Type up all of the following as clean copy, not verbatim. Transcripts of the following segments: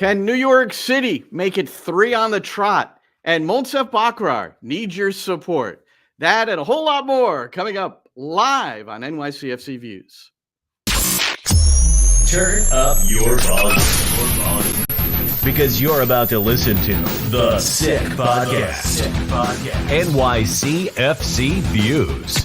Can New York City make it 3 on the trot? And Mounsef Bakrar needs your support. That and a whole lot more coming up live on NYCFC Views. Turn up your volume. Because you're about to listen to The Sick Podcast. NYCFC Views.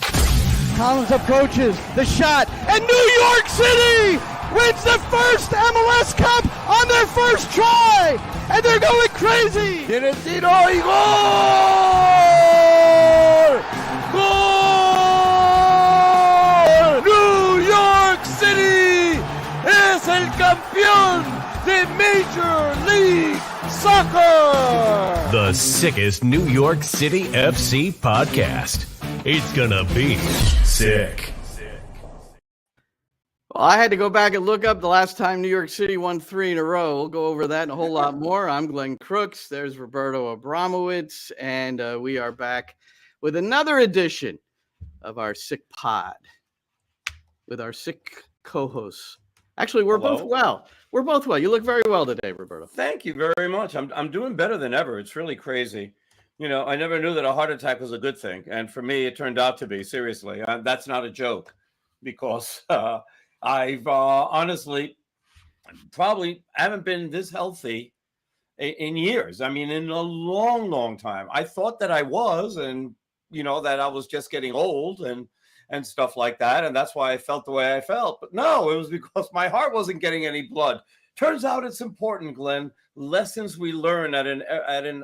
Collins approaches the shot, and New York City wins the first MLS Cup on their first try, and they're going crazy. Tiene tiro y gol! Gol! New York City es el campeón de Major League Soccer. The sickest New York City FC podcast. It's gonna be sick. Well, I had to go back and look up the last time New York City won 3 in a row. We'll go over that and a whole lot more. I'm Glenn Crooks. There's Roberto Abramowitz. And we are back with another edition of our Sick Pod with our sick co-hosts. Actually, we're both well. We're both well. You look very well today, Roberto. Thank you very much. I'm doing better than ever. It's really crazy. You know, I never knew that a heart attack was a good thing. And for me, it turned out to be, seriously. That's not a joke, because I've honestly probably haven't been this healthy in years. I mean, in a long, long time. I thought that I was, and, you know, that I was just getting old and stuff like that. And that's why I felt the way I felt. But no, it was because my heart wasn't getting any blood. Turns out it's important, Glenn. Lessons we learn at an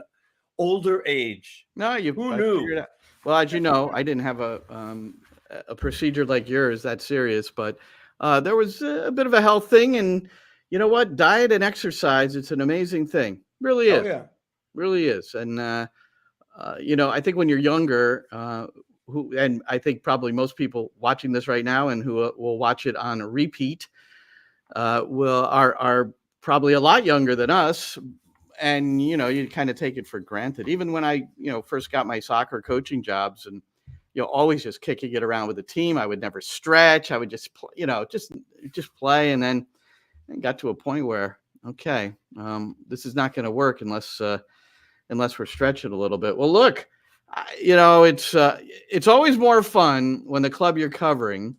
older age. No, who knew? Well, as you know, I didn't have a procedure like yours that serious, but there was a bit of a health thing, and you know what? Diet and exercise, it's an amazing thing. Really is. Oh, yeah. Really is. And you know, I think when you're younger, and I think probably most people watching this right now and who will watch it on a repeat are probably a lot younger than us. And, you know, you kind of take it for granted. Even when I, you know, first got my soccer coaching jobs and, you know, always just kicking it around with the team. I would never stretch. I would just, you know, just play. And then I got to a point where, okay, this is not going to work unless we're stretching a little bit. Well, look, you know, it's always more fun when the club you're covering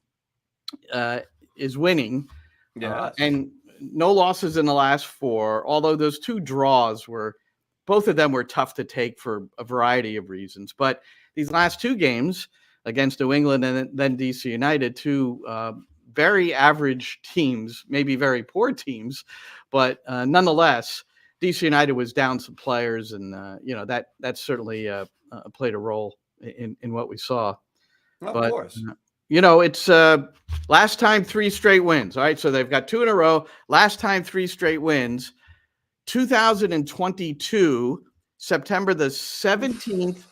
is winning. Yes. And no losses in the last 4, although those 2 draws both of them were tough to take for a variety of reasons. But these last 2 games against New England and then DC United, 2 very average teams, maybe very poor teams, but nonetheless, DC United was down some players, and you know, that certainly played a role in what we saw. Of course. You know, it's last time 3 straight wins. All right, so they've got 2 in a row. Last time 3 straight wins, 2022, September the 17th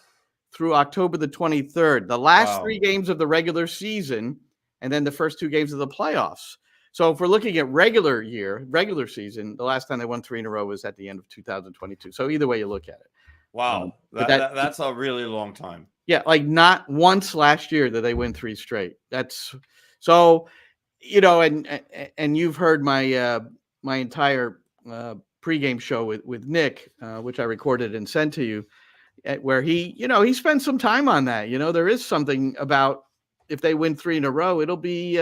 through October the 23rd. The last 3 games of the regular season, and then the first 2 games of the playoffs. So if we're looking at regular season, the last time they won 3 in a row was at the end of 2022. So either way you look at it. Wow, that's a really long time. Yeah, like not once last year that they win 3 straight. That's so, you know, and you've heard my my entire pregame show with Nick, which I recorded and sent to you, where he spent some time on that. You know, there is something about if they win 3 in a row, it'll be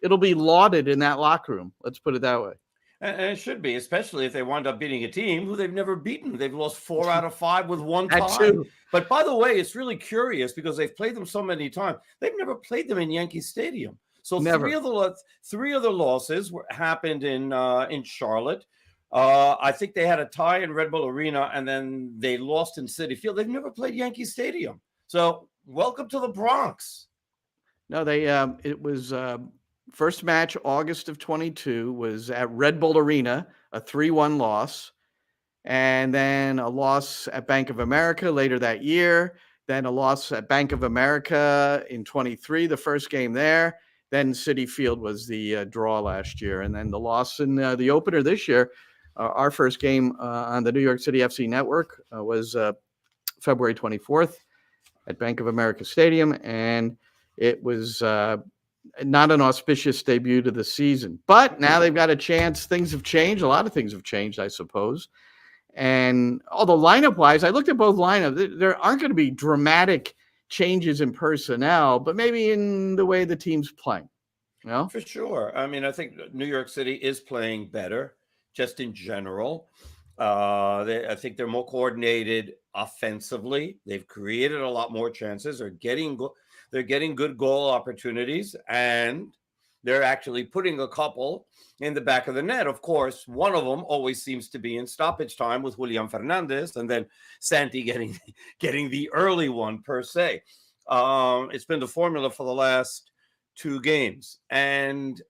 lauded in that locker room. Let's put it that way. And it should be, especially if they wind up beating a team who they've never beaten. They've lost 4 out of 5 with 1 tie. But by the way, it's really curious because they've played them so many times. They've never played them in Yankee Stadium. So never. 3 of the losses happened in Charlotte. I think they had a tie in Red Bull Arena, and then they lost in Citi Field. They've never played Yankee Stadium. So welcome to the Bronx. No, they it was first match, August of 22, was at Red Bull Arena, a 3-1 loss. And then a loss at Bank of America later that year. Then a loss at Bank of America in 23, the first game there. Then Citi Field was the draw last year. And then the loss in the opener this year, our first game on the New York City FC network was February 24th at Bank of America Stadium. And it was not an auspicious debut to the season. But now they've got a chance. Things have changed. A lot of things have changed, I suppose. And although lineup-wise, I looked at both lineups. There aren't going to be dramatic changes in personnel, but maybe in the way the team's playing. You know? For sure. I mean, I think New York City is playing better, just in general. I think they're more coordinated offensively. They've created a lot more chances. They're getting good goal opportunities, and they're actually putting a couple in the back of the net. Of course, one of them always seems to be in stoppage time with Julian Fernandez, and then Santi getting the early one per se. It's been the formula for the last 2 games, and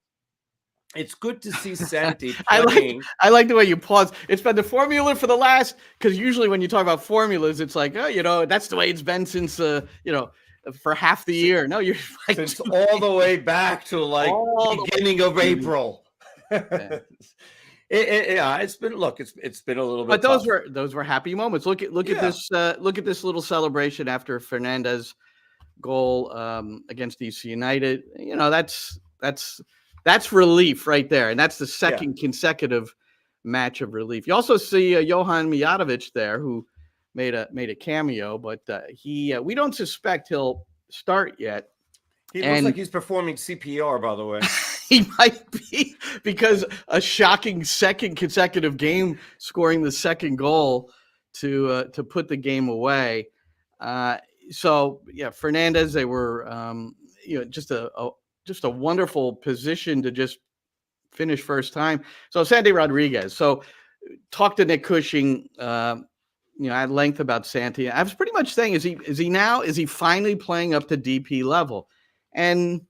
it's good to see Santi playing. I like the way you pause. It's been the formula for the last, because usually when you talk about formulas, it's like, oh, that's the way it's been since, for half the year. No, you're like, since all the way back to like beginning of April. Yeah. It's been a little bit. But those were happy moments. Look at this little celebration after Fernandez goal against DC United. That's relief right there, and that's the second consecutive match of relief. You also see Johan Mijatovic there, who made a cameo, but we don't suspect he'll start yet. He looks like he's performing CPR, by the way. He might be, because a shocking second consecutive game, scoring the second goal to put the game away. Fernandez, they were just a wonderful position to just finish first time. So Santi Rodriguez. So talk to Nick Cushing, at length about Santi. I was pretty much saying, is he finally playing up to DP level? And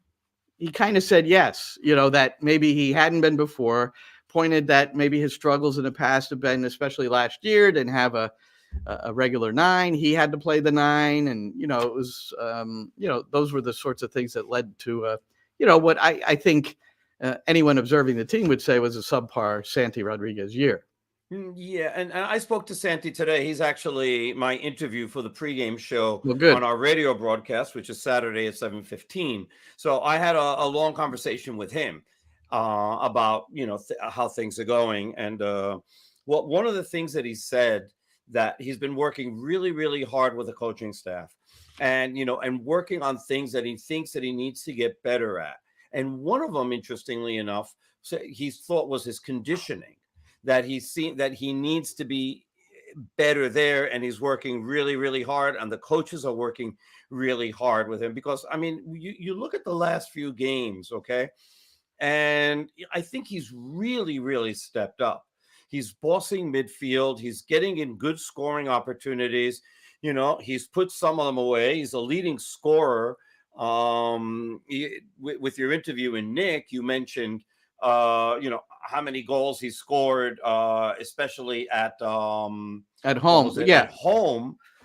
he kind of said yes, that maybe he hadn't been before, pointed that maybe his struggles in the past have been, especially last year, didn't have a regular 9. He had to play the 9. And, it was, those were the sorts of things that led to, what I think anyone observing the team would say was a subpar Santi Rodriguez year. Yeah, and I spoke to Santi today. He's actually my interview for the pregame show on our radio broadcast, which is Saturday at 7:15. So I had a long conversation with him about how things are going, and one of the things that he said, that he's been working really, really hard with the coaching staff, and working on things that he thinks that he needs to get better at. And one of them, interestingly enough, he thought was his conditioning. That he's seen that he needs to be better there, and he's working really, really hard, and the coaches are working really hard with him, because you look at the last few games, okay, and I think he's really, really stepped up. He's bossing midfield. He's getting in good scoring opportunities. He's put some of them away. He's a leading scorer. With your interview in Nick, you mentioned how many goals he scored, especially at home. At home.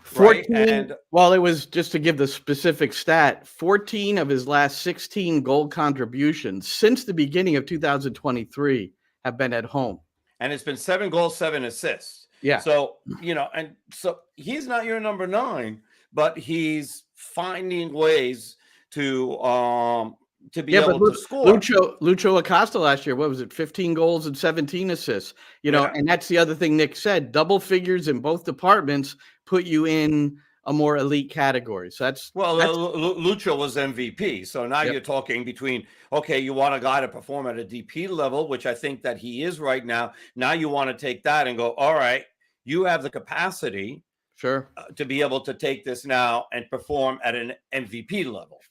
14. Right? And it was, just to give the specific stat, 14 of his last 16 goal contributions since the beginning of 2023 have been at home. And it's been 7 goals, 7 assists. Yeah. So, and so he's not your number 9, but he's finding ways to be able to score. Lucho Acosta last year, what was it, 15 goals and 17 assists? And that's the other thing Nick said. Double figures in both departments put you in a more elite category. So Lucho was MVP. So now you're talking between, okay, you want a guy to perform at a DP level, which I think that he is right now. Now you want to take that and go, all right, you have the capacity to be able to take this now and perform at an MVP level.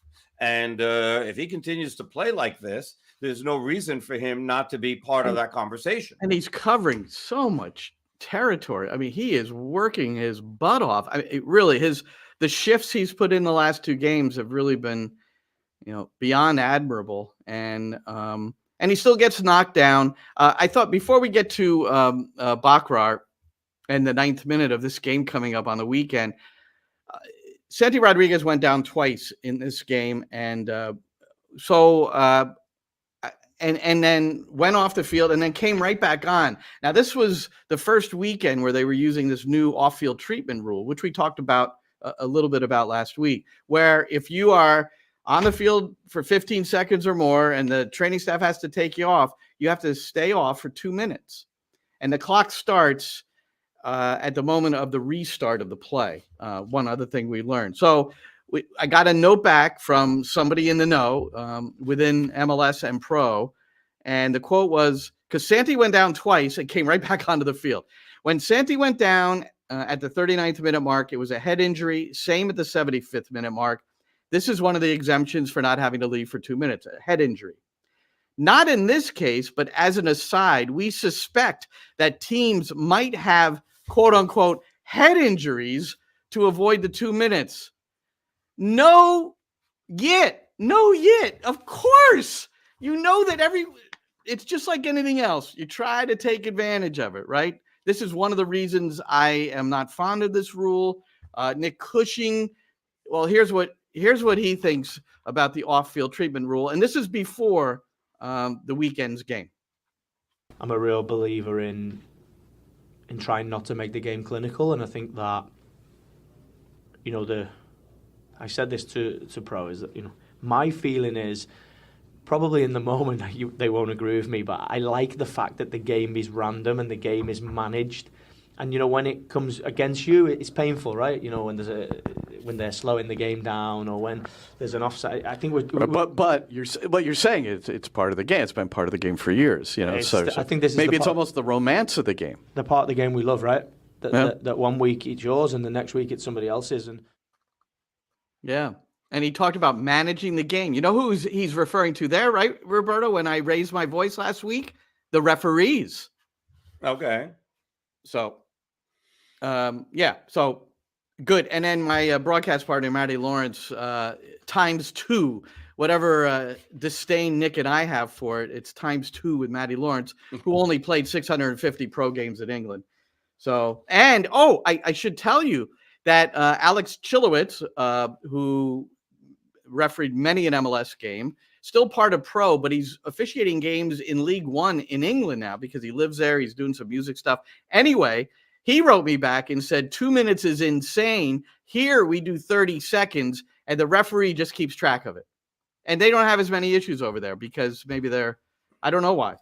And if he continues to play like this, there's no reason for him not to be part of that conversation. And he's covering so much territory. He is working his butt off. The shifts he's put in the last 2 games have really been, beyond admirable. And he still gets knocked down. I thought, before we get to Bakrar and the 9th minute of this game coming up on the weekend, Santi Rodriguez went down twice in this game, and then went off the field and then came right back on. Now, this was the first weekend where they were using this new off-field treatment rule, which we talked about a little bit about last week, where if you are on the field for 15 seconds or more, and the training staff has to take you off, you have to stay off for 2 minutes. And the clock starts at the moment of the restart of the play. One other thing we learned. So I got a note back from somebody in the know within MLS and Pro. And the quote was, because Santi went down twice and came right back onto the field. When Santi went down at the 39th minute mark, it was a head injury. Same at the 75th minute mark. This is one of the exemptions for not having to leave for 2 minutes, a head injury. Not in this case, but as an aside, we suspect that teams might have, quote unquote, head injuries to avoid the 2 minutes. No yet. Of course. You know that it's just like anything else. You try to take advantage of it, right? This is one of the reasons I am not fond of this rule. Nick Cushing, well, here's what he thinks about the off-field treatment rule. And this is before the weekend's game. I'm a real believer in trying not to make the game clinical, and I think that, I said this to Pro, is that, my feeling is, probably in the moment they won't agree with me, but I like the fact that the game is random and the game is managed. And when it comes against you, it's painful, right? When they're slowing the game down, or when there's an offside. I think but what you're saying is it's part of the game. It's been part of the game for years, So I think this is maybe it's almost the romance of the game. The part of the game we love, right? That 1 week it's yours, and the next week it's somebody else's, and yeah. And he talked about managing the game. You know who he's referring to there, right, Roberto? When I raised my voice last week, the referees. Okay. So, so good. And then my broadcast partner, Matty Lawrence, times 2, whatever disdain Nick and I have for it, it's times 2 with Matty Lawrence, who only played 650 pro games in England. So, and I should tell you that Alex Chilowitz, who refereed many an MLS game, still part of Pro, but he's officiating games in League One in England now because he lives there. He's doing some music stuff. Anyway, he wrote me back and said 2 minutes is insane. Here we do 30 seconds, and the referee just keeps track of it. And they don't have as many issues over there because maybe I don't know why.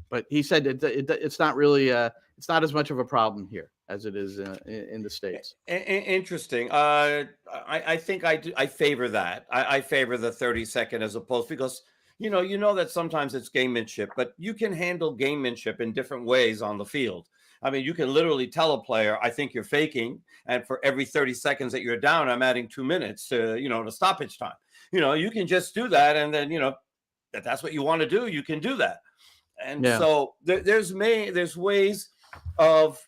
But he said it's not really it's not as much of a problem here as it is in the States. Interesting. I think I favor that. I favor the 30-second as opposed, because you know that sometimes it's gamemanship, but you can handle gamemanship in different ways on the field. I mean, you can literally tell a player, I think you're faking, and for every 30 seconds that you're down, I'm adding 2 minutes to stoppage time. You can just do that, and then if that's what you want to do, you can do that. And so there's ways of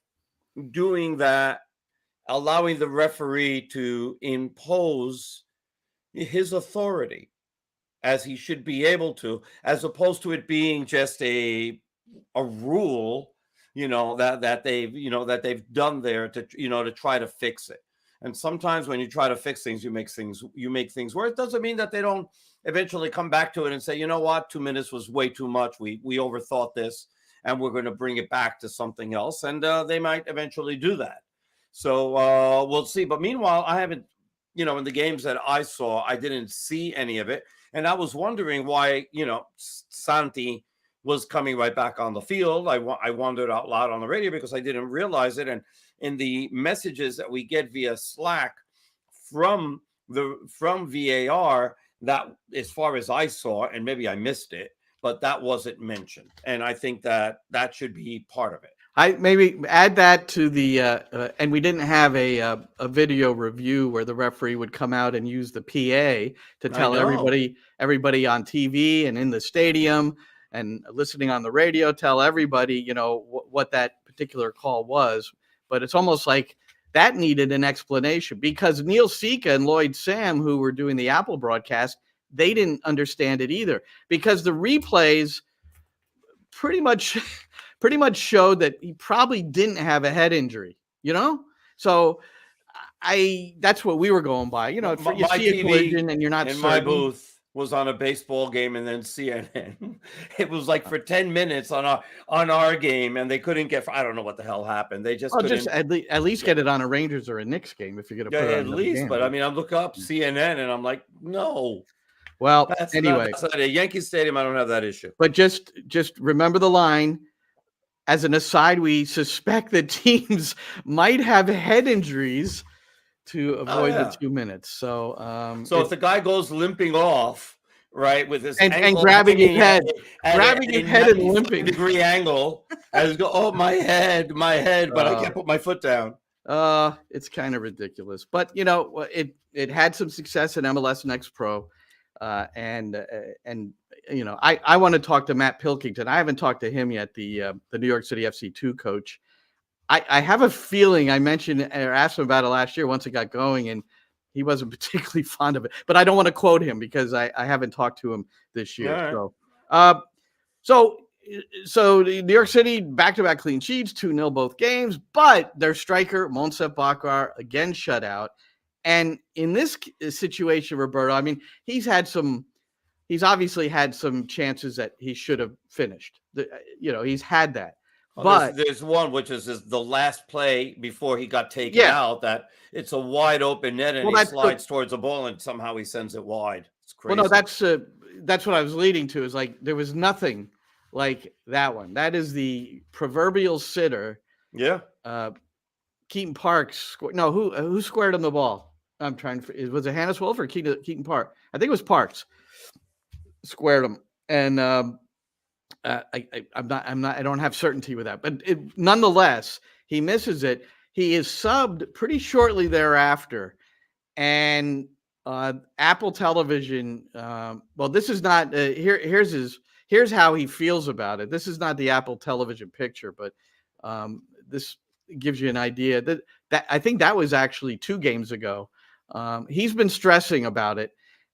doing that, allowing the referee to impose his authority as he should be able to, as opposed to it being just a rule, that they've done there to try to fix it. And sometimes when you try to fix things, you make things worse. It doesn't mean that they don't eventually come back to it and say, you know what, 2 minutes was way too much. We overthought this, and we're going to bring it back to something else. And they might eventually do that. So we'll see. But meanwhile, I haven't, in the games that I saw, I didn't see any of it. And I was wondering why, Santi was coming right back on the field. I wondered out loud on the radio because I didn't realize it. And in the messages that we get via Slack from VAR, that, as far as I saw, and maybe I missed it, but that wasn't mentioned. And I think that should be part of it. I maybe add that to the and we didn't have a video review where the referee would come out and use the PA to tell everybody on TV and in the stadium and listening on the radio, tell everybody, what that particular call was. But it's almost like that needed an explanation, because Neil Sika and Lloyd Sam, who were doing the Apple broadcast, they didn't understand it either, because the replays pretty much showed that he probably didn't have a head injury, So that's what we were going by. You see a collision and you're not in certain. My booth was on a baseball game, and then CNN. It was like for 10 minutes on our game, and they couldn't get. I don't know what the hell happened. They just couldn't. At least get it on a Rangers or a Knicks game if you're going to put it on at least. game. But I mean, I look up CNN and I'm like, no. Well, That's anyway, that's not a Yankee Stadium. I don't have that issue. but just remember the line. As an aside, we suspect that teams might have head injuries to avoid the 2 minutes. So, So if the guy goes limping off, right, with his and ankle grabbing his hanging head, at grabbing a his head and 95 limping. degree angle, and he's go, oh my head, but I can't put my foot down. It's kind of ridiculous, but it had some success in MLS Next Pro, and I want to talk to Matt Pilkington. I haven't talked to him yet, the New York City FC2 coach. I have a feeling I mentioned or asked him about it last year once it got going, and he wasn't particularly fond of it. But I don't want to quote him because I haven't talked to him this year. Right. So New York City back-to-back clean sheets, 2-0 both games, but their striker Mounsef Bakrar again shut out. And in this situation, Roberto, I mean, he's obviously had some chances that he should have finished. He's had that. But there's one which is the last play before he got taken out, that it's a wide open net and he slides towards the ball and somehow he sends it wide. It's crazy. Well, no, that's what I was leading to, is like there was nothing like that one. That is the proverbial sitter. Yeah. Keaton Parks. No, who squared on the ball? I'm trying to. Was it Hannes Wolf or Keaton Park? I think it was Parks. Squared him, and I don't have certainty with that, but nonetheless, he misses it. He is subbed pretty shortly thereafter, and Apple Television. Well, this is not here's how he feels about it. This is not the Apple Television picture, but this gives you an idea that I think that was actually 2 games ago. He's been stressing about it,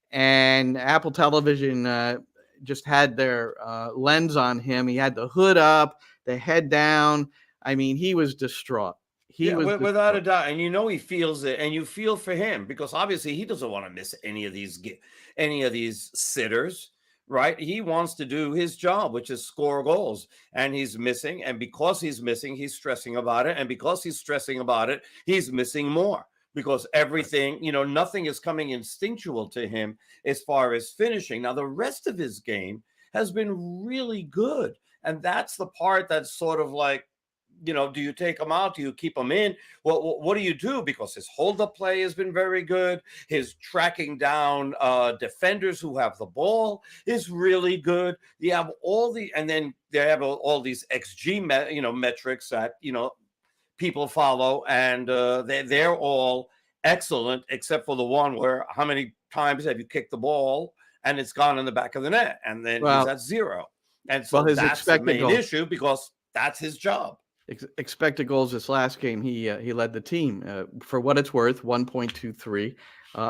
and Apple Television just had their lens on him. He had the hood up, the head down. I mean, he was distraught. Without a doubt. And he feels it, and you feel for him because obviously he doesn't want to miss any of these sitters, right? He wants to do his job, which is score goals, and he's missing. And because he's missing, he's stressing about it. And because he's stressing about it, he's missing more. Because everything, nothing is coming instinctual to him as far as finishing. Now, the rest of his game has been really good. And that's the part that's sort of like, do you take him out? Do you keep him in? Well, what do you do? Because his hold-up play has been very good. His tracking down defenders who have the ball is really good. You have and then they have all these XG, metrics that, people follow, and they're all excellent, except for the one where how many times have you kicked the ball and it's gone in the back of the net, and then he's at 0. And so that's the main issue because that's his job. Expected goals this last game, he led the team for what it's worth, 1.23.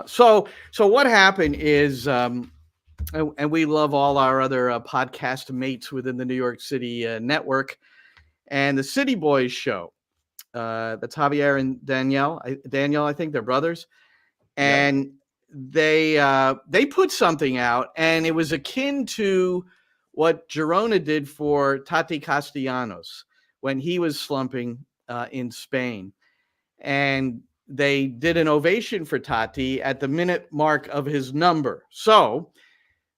So what happened is, and we love all our other podcast mates within the New York City network, and the City Boys show. That's Javier and Danielle. I think they're brothers, and they put something out, and it was akin to what Girona did for Tati Castellanos when he was slumping in Spain, and they did an ovation for Tati at the minute mark of his number. So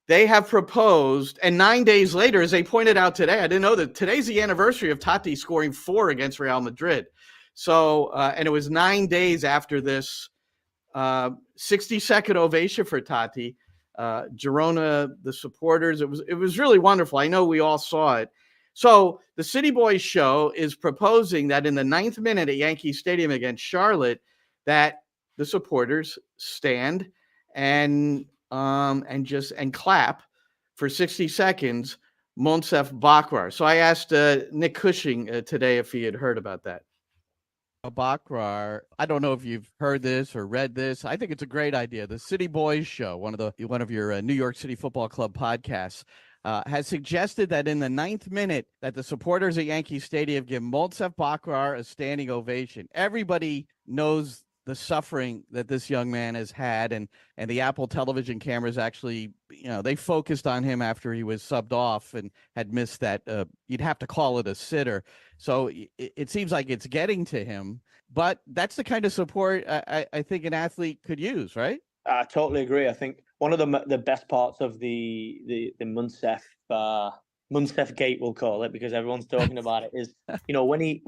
they have proposed, and 9 days later, as they pointed out today, I didn't know that today's the anniversary of Tati scoring 4 against Real Madrid. So, and it was 9 days after this 60-second ovation for Tati. Girona, the supporters, it was really wonderful. I know we all saw it. So the City Boys show is proposing that in the 9th minute at Yankee Stadium against Charlotte, that the supporters stand and clap for 60 seconds Mounsef Bakrar. So I asked Nick Cushing today if he had heard about that. Bakrar, I don't know if you've heard this or read this. I think it's a great idea. The City Boys show, one of your New York City Football Club podcasts, has suggested that in the 9th minute that the supporters at Yankee Stadium give Mounsef Bakrar a standing ovation. Everybody knows the suffering that this young man has had, and the Apple Television cameras actually, they focused on him after he was subbed off and had missed that. You'd have to call it a sitter. So it seems like it's getting to him, but that's the kind of support I think an athlete could use, right? I totally agree. I think one of the best parts of the Mounsef Mounsef gate, we'll call it, because everyone's talking about it, is, you know, when he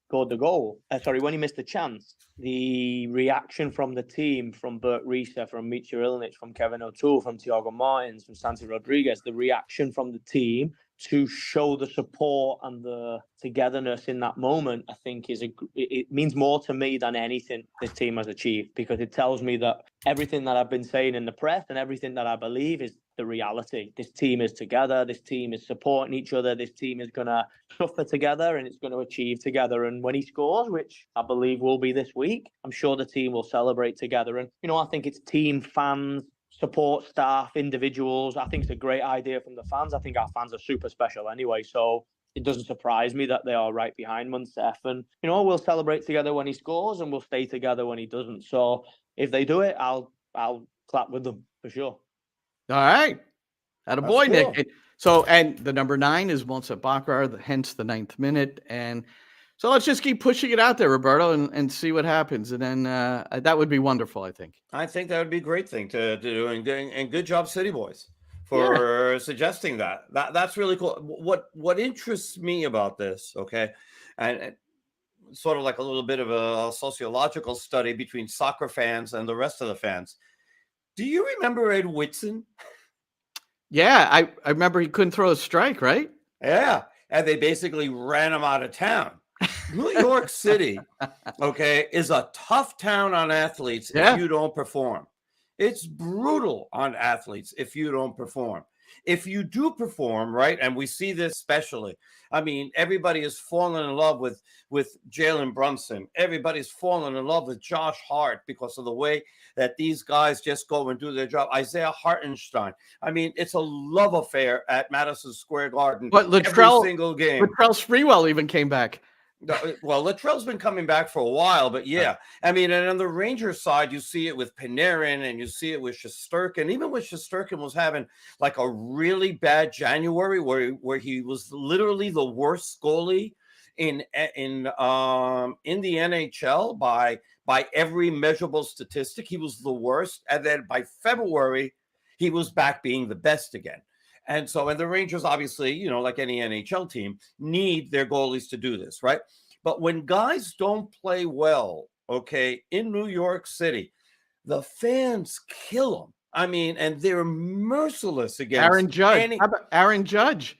scored the goal, when he missed the chance, the reaction from the team, from Bert Reese, from Mitja Ilnic, from Kevin O'Toole, from Thiago Martins, from Santi Rodriguez, the reaction from the team to show the support and the togetherness in that moment, I think it means more to me than anything this team has achieved, because it tells me that everything that I've been saying in the press and everything that I believe is the reality. This team is together. This team is supporting each other. This team is going to suffer together, and it's going to achieve together. And when he scores, which I believe will be this week, I'm sure the team will celebrate together. And, you know, I think it's team, fans, support staff, individuals. I think it's a great idea from the fans. I think our fans are super special anyway. So it doesn't surprise me that they are right behind Mounsef. And, you know, we'll celebrate together when he scores, and we'll stay together when he doesn't. So if they do it, I'll clap with them for sure. All right. Attaboy, That's cool. Nick. So, and the number 9 is Mounsef Bakrar, hence the 9th minute. And so let's just keep pushing it out there, Roberto, and see what happens. And then that would be wonderful, I think. I think that would be a great thing to do, and good job, City Boys, for suggesting that. That's really cool. What interests me about this, okay, and sort of like a little bit of a sociological study between soccer fans and the rest of the fans. Do you remember Ed Whitson? Yeah, I remember he couldn't throw a strike, right? Yeah, and they basically ran him out of town. New York City, okay, is a tough town on athletes if you don't perform. It's brutal on athletes if you don't perform. If you do perform, right, and we see this especially, I mean, everybody is falling in love with Jalen Brunson. Everybody's falling in love with Josh Hart because of the way that these guys just go and do their job. Isaiah Hartenstein. I mean, it's a love affair at Madison Square Garden. But every single game. Latrell Sprewell even came back. Well, Latrell's been coming back for a while, but yeah. I mean, and on the Rangers side, you see it with Panarin, and you see it with Shesterkin. Even with Shesterkin was having like a really bad January where he was literally the worst goalie in the NHL by every measurable statistic. He was the worst, and then by February, he was back being the best again. And so, and the Rangers, obviously, you know, like any NHL team, need their goalies to do this, right? But when guys don't play well, okay, in New York City, the fans kill them. I mean, and they're merciless against Aaron Judge. How about Aaron Judge?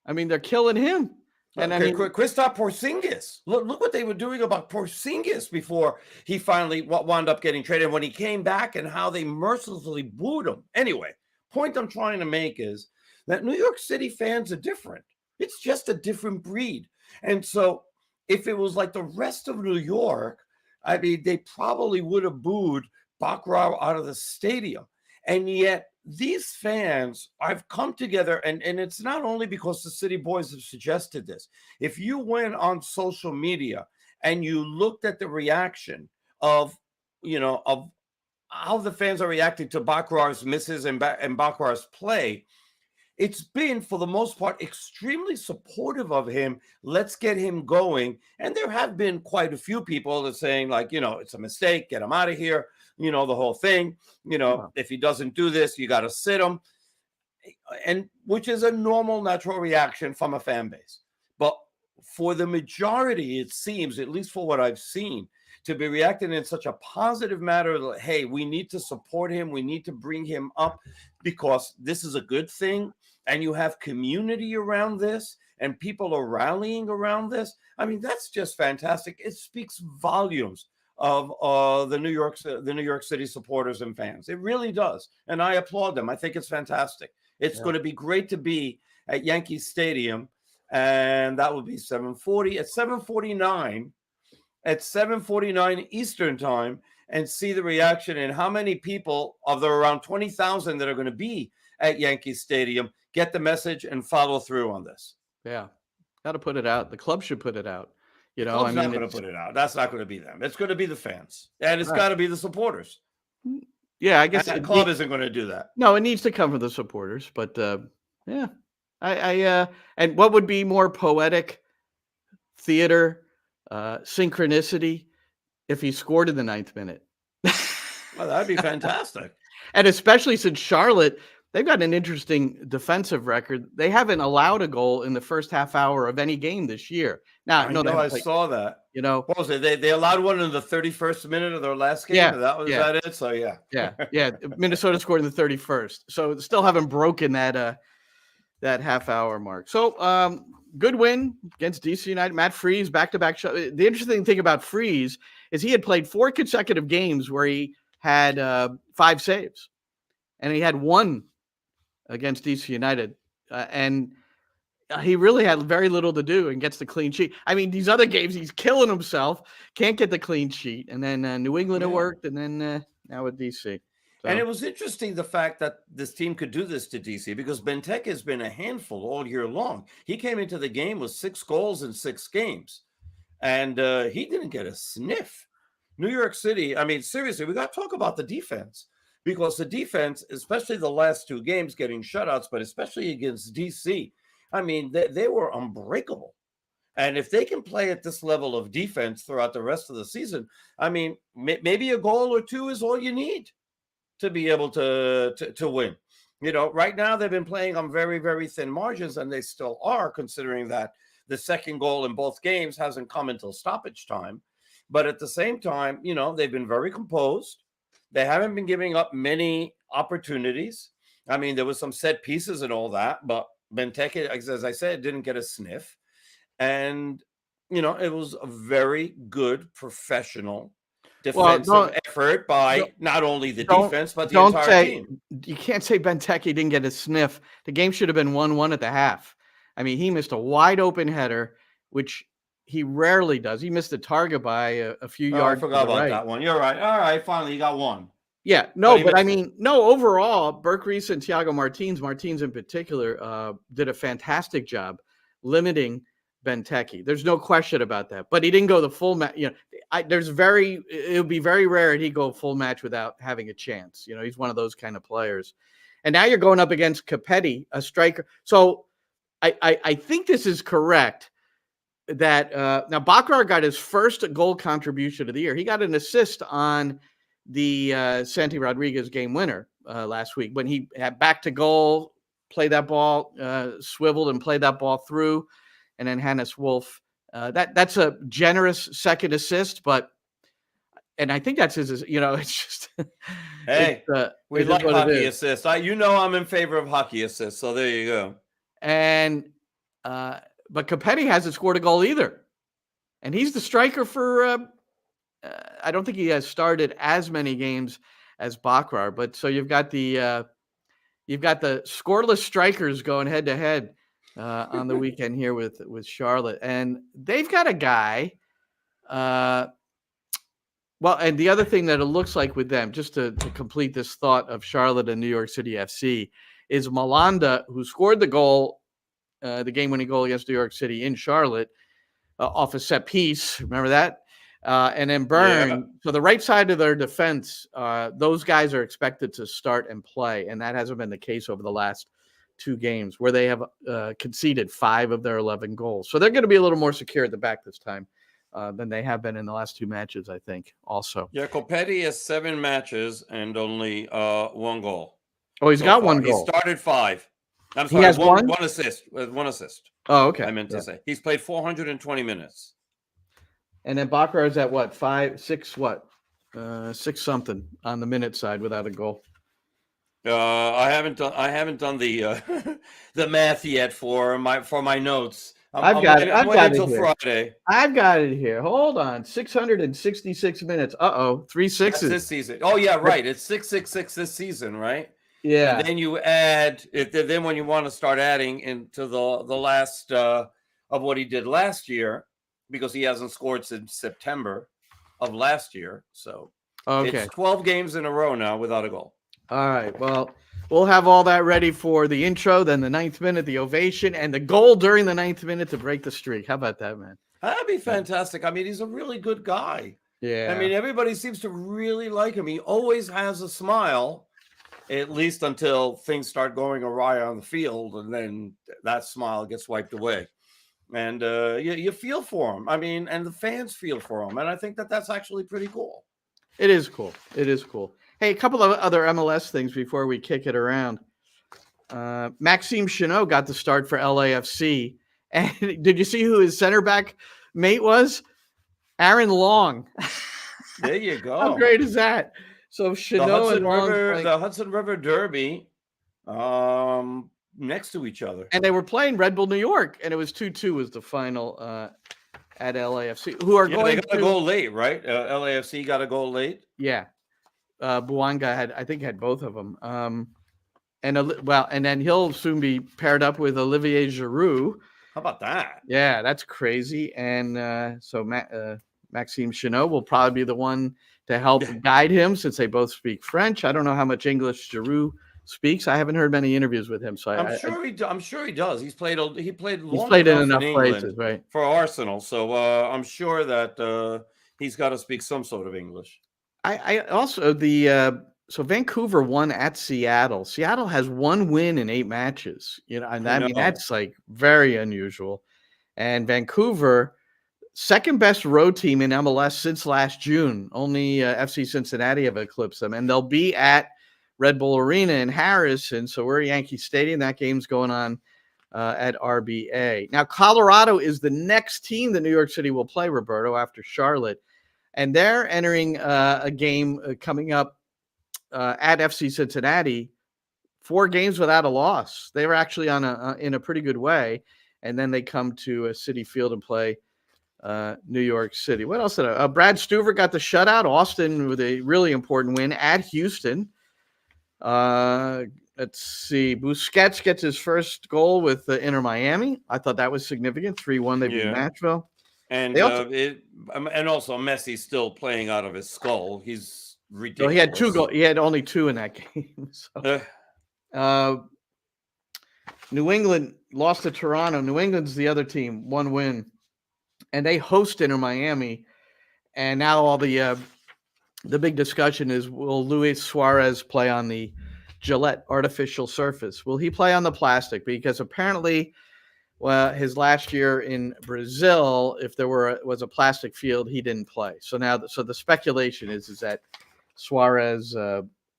I mean, they're killing him. And I mean, Kristaps Porzingis. Look what they were doing about Porzingis before he finally wound up getting traded. When he came back, and how they mercilessly booed him. Anyway, point I'm trying to make is that New York City fans are different. It's just a different breed. And so if it was like the rest of New York, I mean, they probably would have booed Bakrar out of the stadium. And yet these fans have come together, and it's not only because the City Boys have suggested this. If you went on social media and you looked at the reaction of how the fans are reacting to Bakrar's misses and Bakrar's play, it's been, for the most part, extremely supportive of him. Let's get him going. And there have been quite a few people that are saying, like, you know, it's a mistake, get him out of here, you know, the whole thing. You know, if he doesn't do this, you got to sit him. And which is a normal, natural reaction from a fan base. But for the majority, it seems, at least for what I've seen, to be reacting in such a positive manner, like, hey, we need to support him. We need to bring him up because this is a good thing. And you have community around this, and people are rallying around this. I mean, that's just fantastic. It speaks volumes of the New York City supporters and fans. It really does. And I applaud them. I think it's fantastic. It's going to be great to be at Yankee Stadium. And that will be 7:40 at 7:49 at 7:49 Eastern time, and see the reaction and how many people of the around 20,000 that are going to be at Yankee Stadium get the message and follow through on this. Yeah, got to put it out. The club should put it out. You know, Club's not going to put it out. That's not going to be them. It's going to be the fans, and it's got to be the supporters. Yeah, I guess the club isn't going to do that. No, it needs to come from the supporters. But yeah, and what would be more poetic theater, synchronicity, if he scored in the 9th minute? Well, that'd be fantastic. And especially since Charlotte, they've got an interesting defensive record. They haven't allowed a goal in the first half hour of any game this year. Now, I no, they know, I haven't played, saw that. you know. What was it? They allowed one in the 31st minute of their last game. Yeah, That was yeah. that it. So Yeah. Minnesota scored in the 31st. So still haven't broken that half hour mark. So good win against DC United. Matt Freese, back-to-back shot. The interesting thing about Freese is he had played 4 consecutive games where he had 5 saves. And he had 1 against DC United. And he really had very little to do and gets the clean sheet. I mean, these other games, he's killing himself, can't get the clean sheet. And then New England it worked, and then now with DC. So. And it was interesting the fact that this team could do this to DC because Benteke has been a handful all year long. He came into the game with 6 goals in 6 games, and he didn't get a sniff. New York City, I mean, seriously, we got to talk about the defense because the defense, especially the last 2 games getting shutouts, but especially against DC, I mean, they were unbreakable. And if they can play at this level of defense throughout the rest of the season, I mean, maybe a goal or 2 is all you need to be able to win. You know, right now they've been playing on very, very thin margins, and they still are, considering that the second goal in both games hasn't come until stoppage time. But at the same time, you know, they've been very composed. They haven't been giving up many opportunities. I mean, there was some set pieces and all that, but Benteke, as I said, didn't get a sniff. And, you know, it was a very good professional defensive effort by not only the defense, but the entire team. You can't say Benteke didn't get a sniff. The game should have been 1-1 at the half. I mean, he missed a wide open header, which he rarely does. He missed the target by a few yards. I forgot about that one. You're right. All right, finally you got one. Yeah, no, but I mean, overall, Burke Reese and Thiago Martins in particular, did a fantastic job limiting Benteke. There's no question about that. But he didn't go the full match. You know, it would be very rare he'd go full match without having a chance. You know, he's one of those kind of players. And now you're going up against Capetti, a striker. So I think this is correct. That now Bakrar got his first goal contribution of the year. He got an assist on the Santi Rodriguez game winner last week when he had back to goal, played that ball, swiveled and played that ball through, and then Hannes Wolf. That's a generous second assist, and I think that's his. You know, it's just hey, we like hockey assists. You know, I'm in favor of hockey assists, so there you go. And but Capetti hasn't scored a goal either, and he's the striker for. I don't think he has started as many games as Bakrar, but so you've got the scoreless strikers going head to head on the weekend here with Charlotte, and they've got a guy. Well, and the other thing that it looks like with them, just to complete this thought of Charlotte and New York City FC, is Malanda, who scored the goal, the game-winning goal against New York City in Charlotte, off a set piece. Remember that? And then Byrne. Yeah. So the right side of their defense, those guys are expected to start and play, and that hasn't been the case over the last 2 games, where they have conceded 5 of their 11 goals. So they're going to be a little more secure at the back this time than they have been in the last 2 matches, I think, also. Yeah, Copetti has 7 matches and only 1 goal. Oh, he's got 1 goal. He started 5. I'm sorry, he has one assist. 1 assist. Oh, okay. I meant to say. He's played 420 minutes. And then Bakrar is at what? 5, 6, what? 6 something on the minute side without a goal. I haven't done the the math yet for my notes. I've got it until Friday. I've got it here. Hold on. 666 minutes. 3 sixes. That's this season. Oh yeah, right. It's 666 this season, right? Yeah. And then you add it. Then when you want to start adding into the last of what he did last year, because he hasn't scored since September of last year. So it's 12 games in a row now without a goal. All right. Well, we'll have all that ready for the intro, then the 9th minute, the ovation, and the goal during the 9th minute to break the streak. How about that, man? That'd be fantastic. I mean, he's a really good guy. Yeah. I mean, everybody seems to really like him. He always has a smile, at least until things start going awry on the field, and then that smile gets wiped away. And you feel for him. I mean, and the fans feel for him. And I think that's actually pretty cool. It is cool. It is cool. Hey, a couple of other MLS things before we kick it around. Maxime Chanot got the start for LAFC. And did you see who his center back mate was? Aaron Long. There you go. How great is that? So Chanot and Long the Hudson River Derby, next to each other. And they were playing Red Bull New York, and it was 2-2 was the final at LAFC. Who are going they got a goal late, right? LAFC got a goal late. Yeah. Buanga had both of them. And then he'll soon be paired up with Olivier Giroud. How about that? Yeah, that's crazy. And Maxime Chanot will probably be the one to help guide him, since they both speak French. I don't know how much English Giroud speaks. I haven't heard many interviews with him, so I'm sure he does. He's played in enough places, right, for Arsenal. So I'm sure that he's got to speak some sort of English. I also so Vancouver won at Seattle. Seattle has 1 win in 8 matches. You know, and I mean that's like very unusual. And Vancouver, second best road team in MLS since last June. Only FC Cincinnati have eclipsed them, and they'll be at Red Bull Arena in Harrison. So we're at Yankee Stadium. That game's going on at RBA. Now, Colorado is the next team that New York City will play, Roberto, after Charlotte. And they're entering a game coming up at FC Cincinnati, 4 games without a loss. They were actually in a pretty good way. And then they come to Citi Field and play New York City. What else did Brad Stuver got the shutout. Austin with a really important win at Houston. Let's see. Busquets gets his first goal with Inter Miami. I thought that was significant. 3-1. They beat Nashville. And also Messi's still playing out of his skull. He's ridiculous. Well, he had 2 goals. He had only 2 in that game. So. New England lost to Toronto. New England's the other team, 1 win. And they host Inter Miami. And now all the big discussion is, will Luis Suarez play on the Gillette artificial surface? Will he play on the plastic? Because apparently, his last year in Brazil, if there was a plastic field, he didn't play. So now, the speculation is that Suarez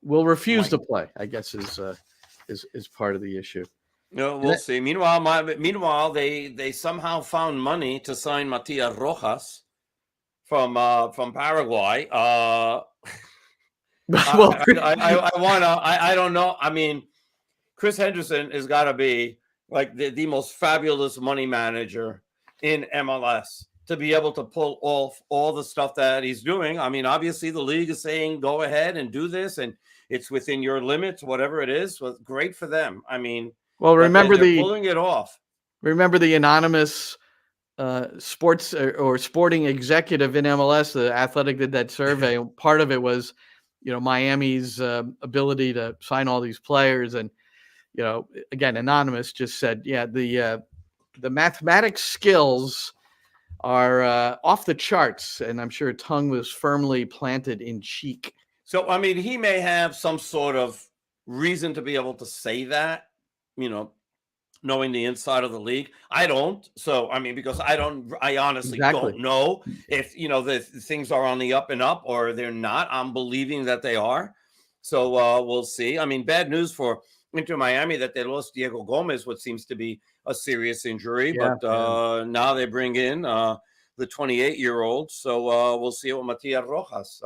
will refuse to play, I guess is part of the issue. No, we'll see. Meanwhile, they somehow found money to sign Matias Rojas from Paraguay. I don't know. I mean, Chris Henderson has got to be like the most fabulous money manager in MLS to be able to pull off all the stuff that he's doing. I mean, obviously the league is saying, go ahead and do this, and it's within your limits, whatever it is. Well, great for them. I mean, well, remember pulling it off. Remember the anonymous sports or sporting executive in MLS. The Athletic did that survey. Part of it was, Miami's ability to sign all these players, and again, anonymous just said, the mathematics skills are off the charts, and I'm sure tongue was firmly planted in cheek. So, I mean, he may have some sort of reason to be able to say that, knowing the inside of the league. I don't. So, I mean, because I honestly don't know if, the things are on the up and up or they're not. I'm believing that they are. So we'll see. I mean, bad news for Inter Miami that they lost Diego Gomez, what seems to be a serious injury. But now they bring in the 28-year-old. So we'll see what Matias Rojas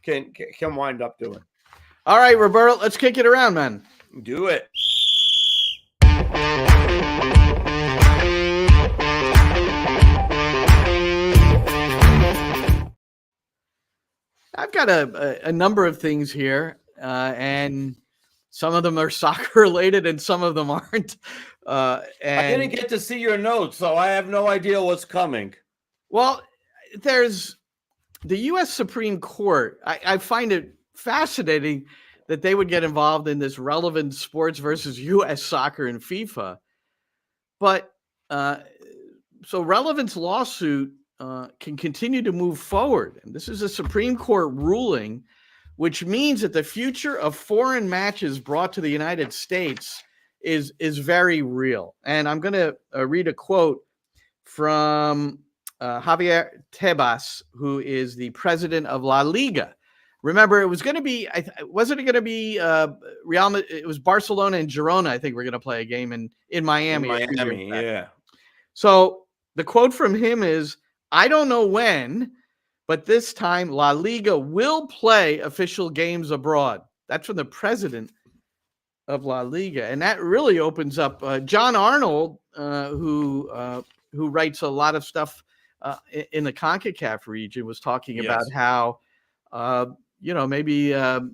can wind up doing. All right, Roberto, let's kick it around, man. Do it. I've got a number of things here, and some of them are soccer related and some of them aren't. I didn't get to see your notes, so I have no idea what's coming. Well, there's the U.S. Supreme Court. I find it fascinating that they would get involved in this relevant sports versus U.S. soccer and FIFA. But so Relevant's lawsuit can continue to move forward. And this is a Supreme Court ruling, which means that the future of foreign matches brought to the United States is very real. And I'm going to read a quote from Javier Tebas, who is the president of La Liga. remember, it was going to be, wasn't it going to be Real? It was Barcelona and Girona. I think we're going to play a game in Miami. Yeah. So the quote from him is, "I don't know when, but this time La Liga will play official games abroad." That's from the president of La Liga, and that really opens up. John Arnold, who writes a lot of stuff in the CONCACAF region, was talking about how maybe the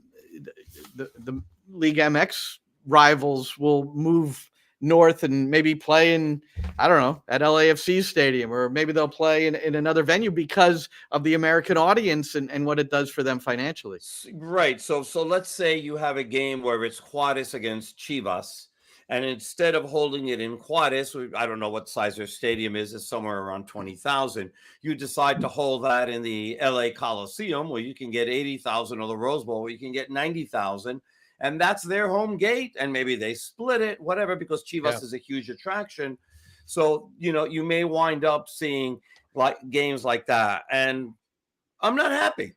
League MX rivals will move north and maybe play in, I don't know, at LAFC stadium, or maybe they'll play in another venue because of the American audience and what it does for them financially. Right. So let's say you have a game where it's Juarez against Chivas, and instead of holding it in Juarez, I don't know what size their stadium is, it's somewhere around 20,000. You decide to hold that in the LA Coliseum, where you can get 80,000, or the Rose Bowl, where you can get 90,000. And that's their home gate, and maybe they split it, whatever, because Chivas is a huge attraction. So, you may wind up seeing like games like that. And I'm not happy.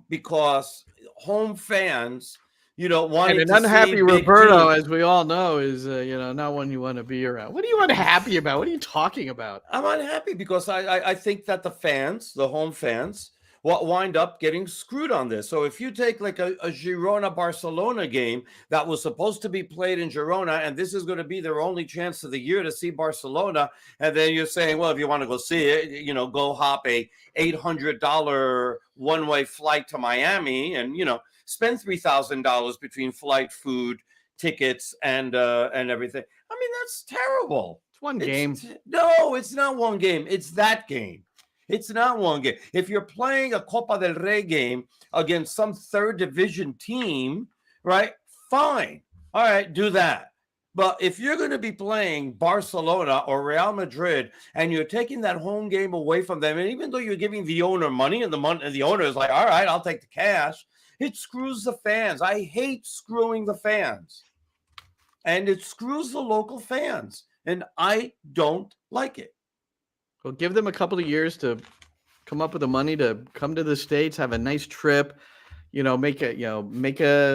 Because home fans, want an unhappy Roberto, as we all know, is not one you want to be around. What are you unhappy about? What are you talking about? I'm unhappy because I think that the home fans, wind up getting screwed on this. So if you take like a Girona-Barcelona game that was supposed to be played in Girona, and this is going to be their only chance of the year to see Barcelona, and then you're saying, well, if you want to go see it, go hop a $800 one-way flight to Miami and, spend $3,000 between flight, food, tickets, and everything. I mean, that's terrible. It's one game. No, it's not one game. It's that game. It's not one game. If you're playing a Copa del Rey game against some third division team, right? Fine. All right, do that. But if you're going to be playing Barcelona or Real Madrid and you're taking that home game away from them, and even though you're giving the owner money and the owner is like, all right, I'll take the cash, it screws the fans. I hate screwing the fans. And it screws the local fans. And I don't like it. Well, give them a couple of years to come up with the money to come to the States, have a nice trip, make a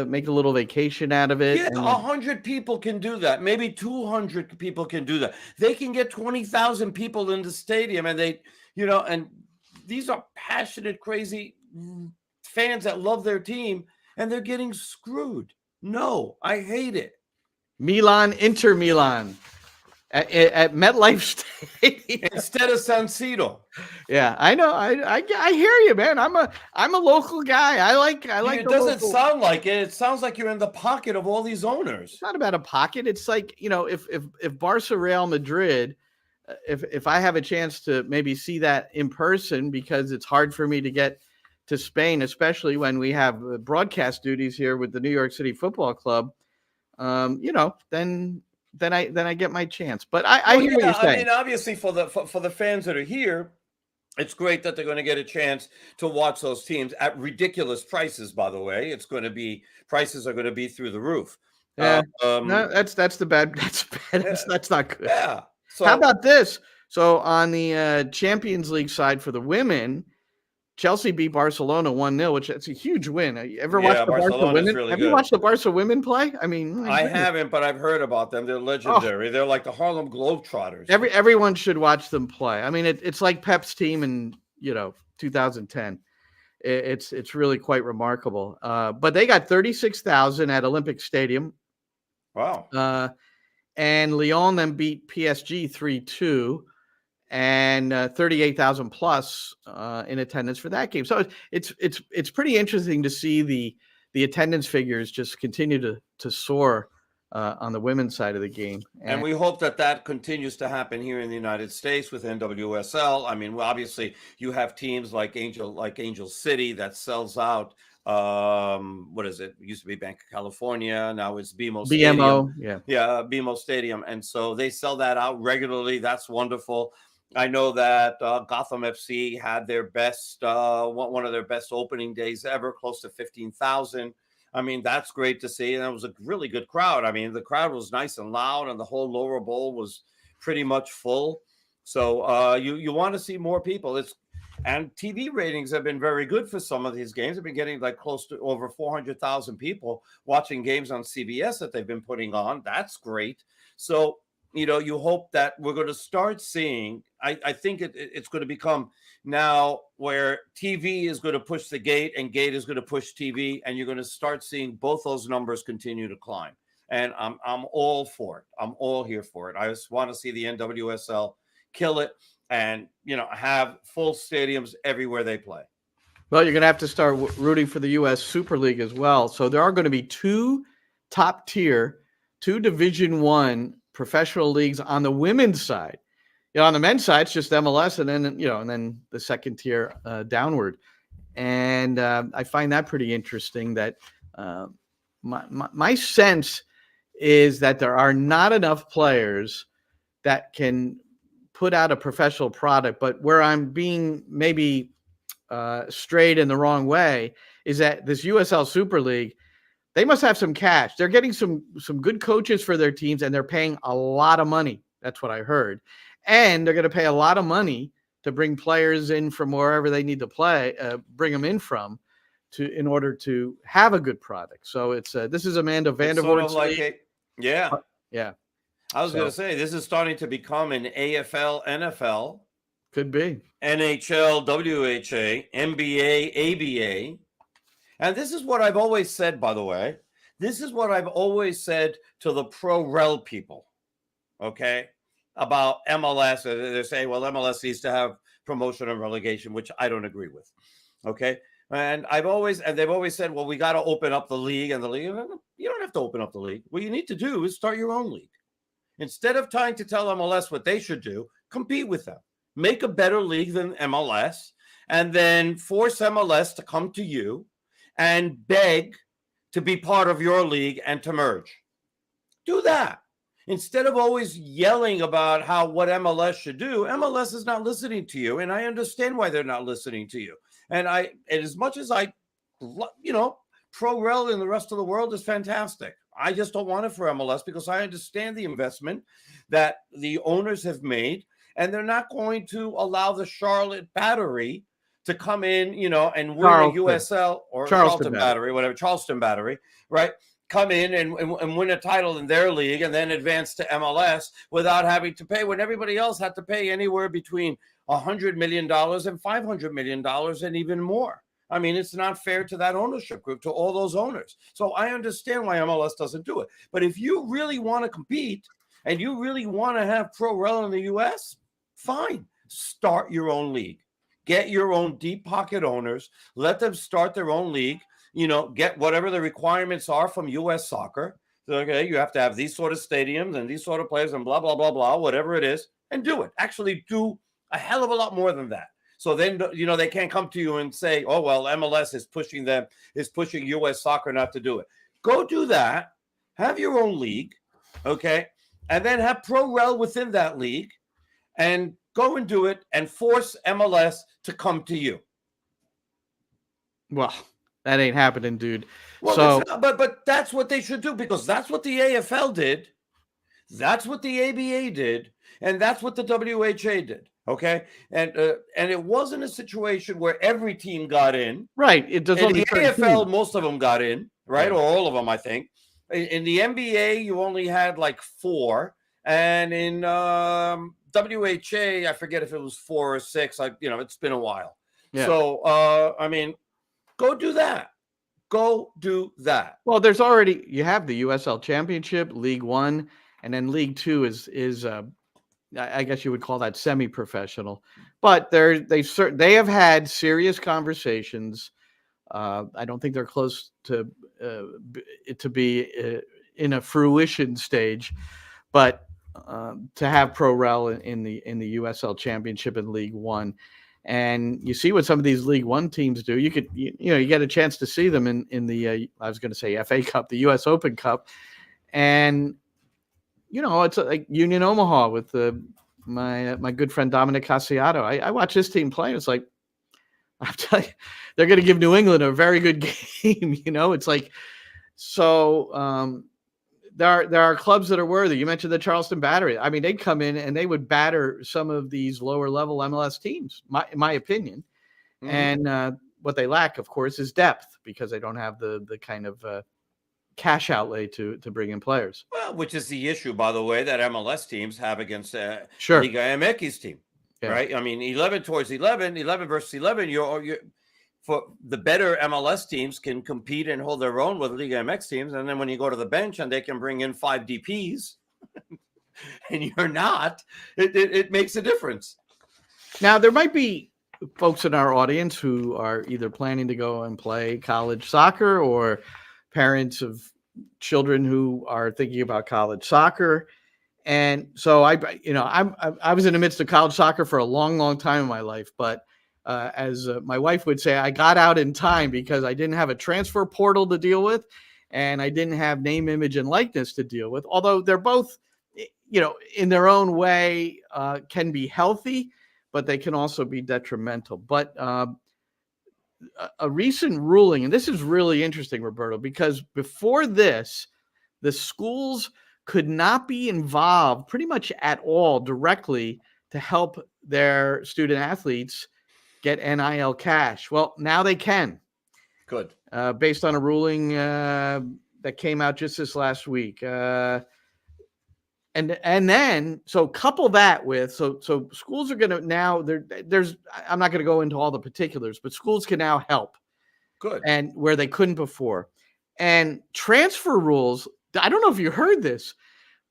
little vacation out of it. Yeah, 100 people can do that. Maybe 200 people can do that. They can get 20,000 people in the stadium, and and these are passionate, crazy fans that love their team, and they're getting screwed. No, I hate it. Inter Milan. At MetLife Stadium instead of San Siro. Yeah, I know. I hear you, man. I'm a local guy. I like. It doesn't sound like it. It sounds like you're in the pocket of all these owners. It's not about a pocket. It's like, if Barca, Real Madrid, if I have a chance to maybe see that in person, because it's hard for me to get to Spain, especially when we have broadcast duties here with the New York City Football Club. Then I get my chance. But I hear what you're saying. I mean, obviously for the fans that are here, it's great that they're going to get a chance to watch those teams at ridiculous prices. By the way, prices are going to be through the roof. Yeah, no, that's the bad. That's bad. Yeah. That's not good. Yeah. So how about this? So on the Champions League side for the women, Chelsea beat Barcelona 1-0, which that's a huge win. Ever watched the Barca women? Really Have good. You watched the Barca women play? I mean, I haven't, but I've heard about them. They're legendary. They're like the Harlem Globetrotters. Everyone should watch them play. I mean, it's like Pep's team in 2010. It's really quite remarkable. But they got 36,000 at Olympic Stadium. Wow. And Lyon then beat PSG 3-2. And 38,000 plus in attendance for that game. So it's pretty interesting to see the attendance figures just continue to soar on the women's side of the game. And we hope that continues to happen here in the United States with NWSL. I mean, obviously you have teams like Angel City that sells out. What is it? It used to be Bank of California. Now it's BMO Stadium. BMO Stadium. And so they sell that out regularly. That's wonderful. I know that Gotham FC had their best, one of their best opening days ever, close to 15,000. I mean, that's great to see. And it was a really good crowd. I mean, the crowd was nice and loud, and the whole lower bowl was pretty much full. So you want to see more people. And TV ratings have been very good for some of these games. They've been getting like close to over 400,000 people watching games on CBS that they've been putting on. That's great. So, you hope that we're going to start seeing, I think it's going to become now where TV is going to push the gate and gate is going to push TV, and you're going to start seeing both those numbers continue to climb. And I'm all for it. I'm all here for it. I just want to see the NWSL kill it and, have full stadiums everywhere they play. Well, you're going to have to start rooting for the U.S. Super League as well. So there are going to be two Division I professional leagues on the women's side. On the men's side, it's just MLS, and then the second tier downward. And I find that pretty interesting. That my sense is that there are not enough players that can put out a professional product. But where I'm being maybe strayed in the wrong way is that this USL Super League, they must have some cash. They're getting some good coaches for their teams, and they're paying a lot of money. That's what I heard. And they're going to pay a lot of money to bring players in from wherever they need to play, bring them in from, in order to have a good product. So it's this is Amanda Vandervoort's league. Yeah. I was going to So- say, this is starting to become an AFL, NFL, Could be. NHL, WHA, NBA, ABA. And this is what I've always said, by the way. This is what I've always said to the pro-rel people, okay, about MLS. They're saying, well, MLS needs to have promotion and relegation, which I don't agree with, okay? And they've always said, well, we got to open up the league. And the league, you don't have to open up the league. What you need to do is start your own league. Instead of trying to tell MLS what they should do, compete with them. Make a better league than MLS, and then force MLS to come to you and beg to be part of your league and to merge. Do that. Instead of always yelling about what MLS should do, MLS is not listening to you, and I understand why they're not listening to you. And as much as pro-rel in the rest of the world is fantastic. I just don't want it for MLS because I understand the investment that the owners have made, and they're not going to allow the Charlotte Battery to come in, and win a USL or Charleston Battery, whatever, Charleston Battery, right? Come in and win a title in their league and then advance to MLS without having to pay, when everybody else had to pay anywhere between $100 million and $500 million and even more. I mean, it's not fair to that ownership group, to all those owners. So I understand why MLS doesn't do it. But if you really want to compete and you really want to have pro-rel in the U.S., fine. Start your own league. Get your own deep pocket owners. Let them start their own league. Get whatever the requirements are from U.S. Soccer. So, okay, you have to have these sort of stadiums and these sort of players and blah, blah, blah, blah, whatever it is, and do it. Actually do a hell of a lot more than that. So then, they can't come to you and say, oh, well, MLS is pushing U.S. Soccer not to do it. Go do that. Have your own league, okay? And then have pro-rel within that league and go and do it and force MLS to come to you. Well, that ain't happening, dude. Well, So but that's what they should do, because that's what the AFL did. That's what the ABA did. And that's what the WHA did. Okay. And it wasn't a situation where every team got in. right, it does In only the 13. AFL, most of them got in, right? Yeah. Or all of them, I think. In the NBA, you only had like 4. And in WHA, I forget if it was 4 or 6. It's been a while. Yeah. So, go do that. Go do that. Well, you have the USL Championship, League One, and then League Two is I guess you would call that semi-professional. But they have had serious conversations. I don't think they're close to be in a fruition stage, but to have pro-rel in the USL Championship and League One. And you see what some of these League One teams do. You get a chance to see them in the I was going to say FA Cup, the US Open Cup, and it's like Union Omaha with my good friend Dominic Casiato. I watch this team play, and it's like, I'm telling you, they're going to give New England a very good game. It's like, so there are clubs that are worthy. You mentioned the Charleston Battery. I mean, they'd come in and they would batter some of these lower level MLS teams, in my opinion. And what they lack, of course, is depth because they don't have the kind of cash outlay to bring in players. Well, which is the issue, by the way, that MLS teams have against Sure. Liga MX team, Yeah. right? I mean, 11 towards 11, 11 versus 11, you're for the better MLS teams can compete and hold their own with Liga MX teams. And then when you go to the bench and they can bring in 5 DPs and you're not, it makes a difference. Now, there might be folks in our audience who are either planning to go and play college soccer or parents of children who are thinking about college soccer. And so I was in the midst of college soccer for a long, long time in my life. But as my wife would say, I got out in time because I didn't have a transfer portal to deal with, and I didn't have name, image, and likeness to deal with. Although they're both, in their own way, can be healthy, but they can also be detrimental. But a recent ruling, and this is really interesting, Roberto, because before this, the schools could not be involved pretty much at all directly to help their student athletes get NIL cash. Well, now they can. Good. Based on a ruling that came out just this last week. And then, so couple that with, so schools are going to now, there's, I'm not going to go into all the particulars, but schools can now help. Good. And where they couldn't before. And transfer rules, I don't know if you heard this,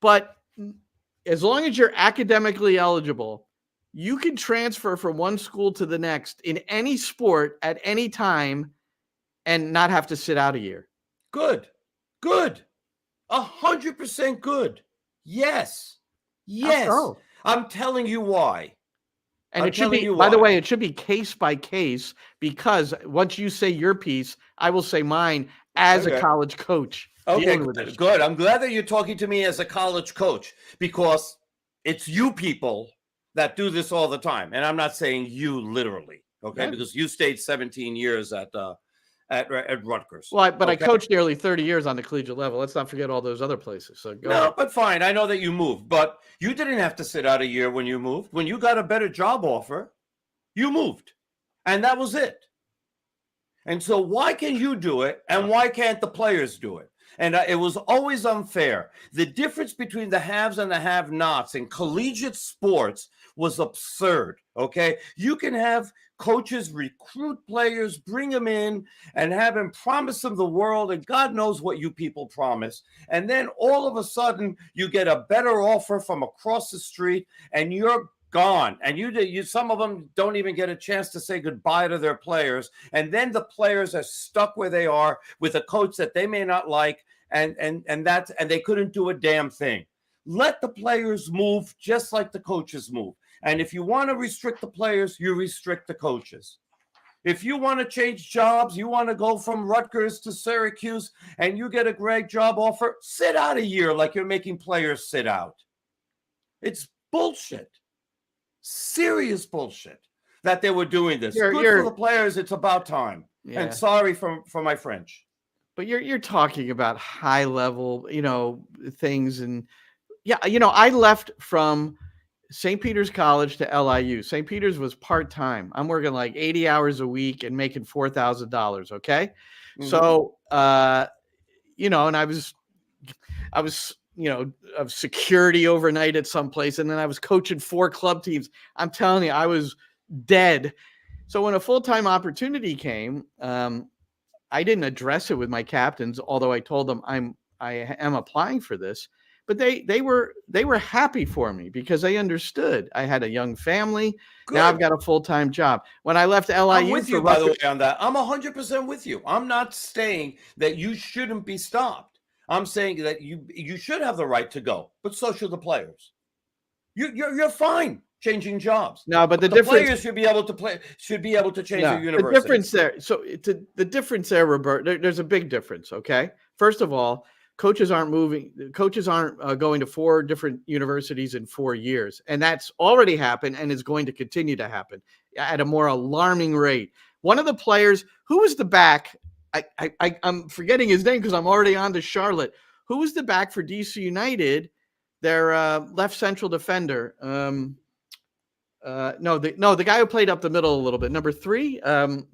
but as long as you're academically eligible, you can transfer from one school to the next in any sport at any time and not have to sit out a year. Good. 100% good. Yes. So. I'm telling you why. And it should be, by the way, it should be case by case, because once you say your piece, I will say mine as a college coach. Okay, good. I'm glad that you're talking to me as a college coach, because it's you people that do this all the time. And I'm not saying you literally, okay? Yeah. Because you stayed 17 years at Rutgers. Well, but I coached nearly 30 years on the collegiate level. Let's not forget all those other places. So go ahead. But fine. I know that you moved, but you didn't have to sit out a year when you moved. When you got a better job offer, you moved. And that was it. And so why can you do it and why can't the players do it? And it was always unfair. The difference between the haves and the have-nots in collegiate sports was absurd, okay? You can have coaches recruit players, bring them in, and have them promise them the world, and God knows what you people promise. And then all of a sudden, you get a better offer from across the street, and you're gone. And you some of them don't even get a chance to say goodbye to their players. And then the players are stuck where they are with a coach that they may not like, and they couldn't do a damn thing. Let the players move just like the coaches move. And if you want to restrict the players, you restrict the coaches. If you want to change jobs, you want to go from Rutgers to Syracuse, and you get a great job offer, sit out a year like you're making players sit out. It's bullshit. Serious bullshit that they were doing this. Good for the players. It's about time. Yeah. And sorry for my French. But you're talking about high level, things. And yeah, I left from St. Peter's College to LIU. St. Peter's was part-time. I'm working like 80 hours a week and making $4,000. Okay. Mm-hmm. So, and I was, of security overnight at some place. And then I was coaching 4 club teams. I'm telling you, I was dead. So when a full-time opportunity came, I didn't address it with my captains, although I told them I am applying for this. But they were happy for me because they understood I had a young family. Good. Now I've got a full-time job. When I left LIU, I'm with you, by the way, on that. I'm 100% with you. I'm not saying that you shouldn't be stopped. I'm saying that you should have the right to go, but so should the players. You're fine changing jobs. No, but the players should be able to change their university. The difference there. So the difference there, Roberto, there's a big difference. Okay, first of all, coaches aren't moving. Coaches aren't going to 4 different universities in 4 years, and that's already happened and is going to continue to happen at a more alarming rate. One of the players, who was the back, I'm forgetting his name because I'm already on to Charlotte. Who was the back for DC United? Their left central defender. The guy who played up the middle a little bit. Number 3,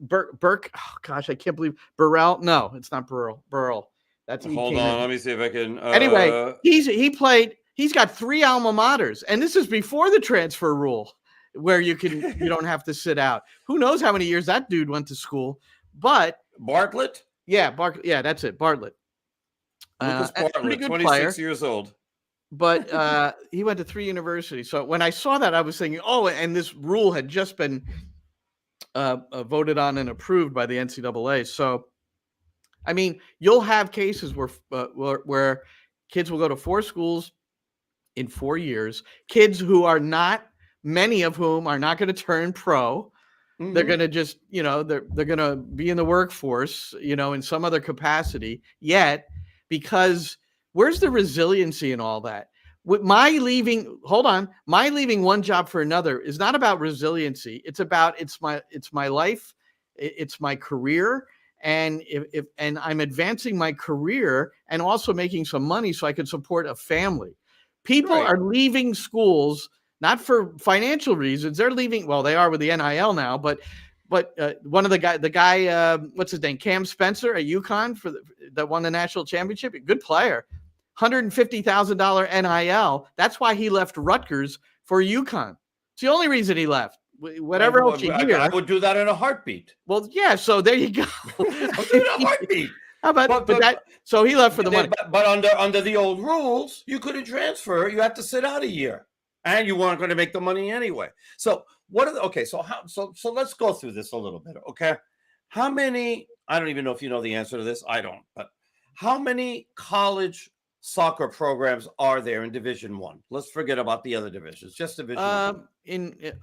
Burke. Oh gosh, I can't believe Burrell. No, it's not Burrell. That's Hold on, let me see if I can. Anyway, he's got 3 alma maters, and this is before the transfer rule, where you don't have to sit out. Who knows how many years that dude went to school? But Bartlett. Yeah, that's it, Bartlett. Lucas Bartlett, pretty good 26 player. years old. But he went to 3 universities. So when I saw that, I was thinking, oh, and this rule had just been voted on and approved by the NCAA. So, I mean, you'll have cases where kids will go to 4 schools in 4 years. Kids who are not, many of whom are not going to turn pro. Mm-hmm. They're going to just, they're going to be in the workforce, in some other capacity. Yet, because where's the resiliency in all that? With my leaving one job for another is not about resiliency. It's about it's my life, it's my career, and if I'm advancing my career and also making some money so I can support a family. People are leaving schools not for financial reasons. They're leaving. Well, they are with the NIL now, but one of the guy, what's his name, Cam Spencer at UConn that won the national championship, a good player. $150,000 NIL. That's why he left Rutgers for UConn. It's the only reason he left. Whatever else you hear, I would do that in a heartbeat. Well, yeah. So there you go. I'll do it in a heartbeat. How about that? So he left for the money. But under the old rules, you couldn't transfer. You had to sit out a year, and you weren't going to make the money anyway. So So let's go through this a little bit. Okay, how many? I don't even know if you know the answer to this. I don't. But how many college soccer programs are there in Division I? Let's forget about the other divisions. Just Division I.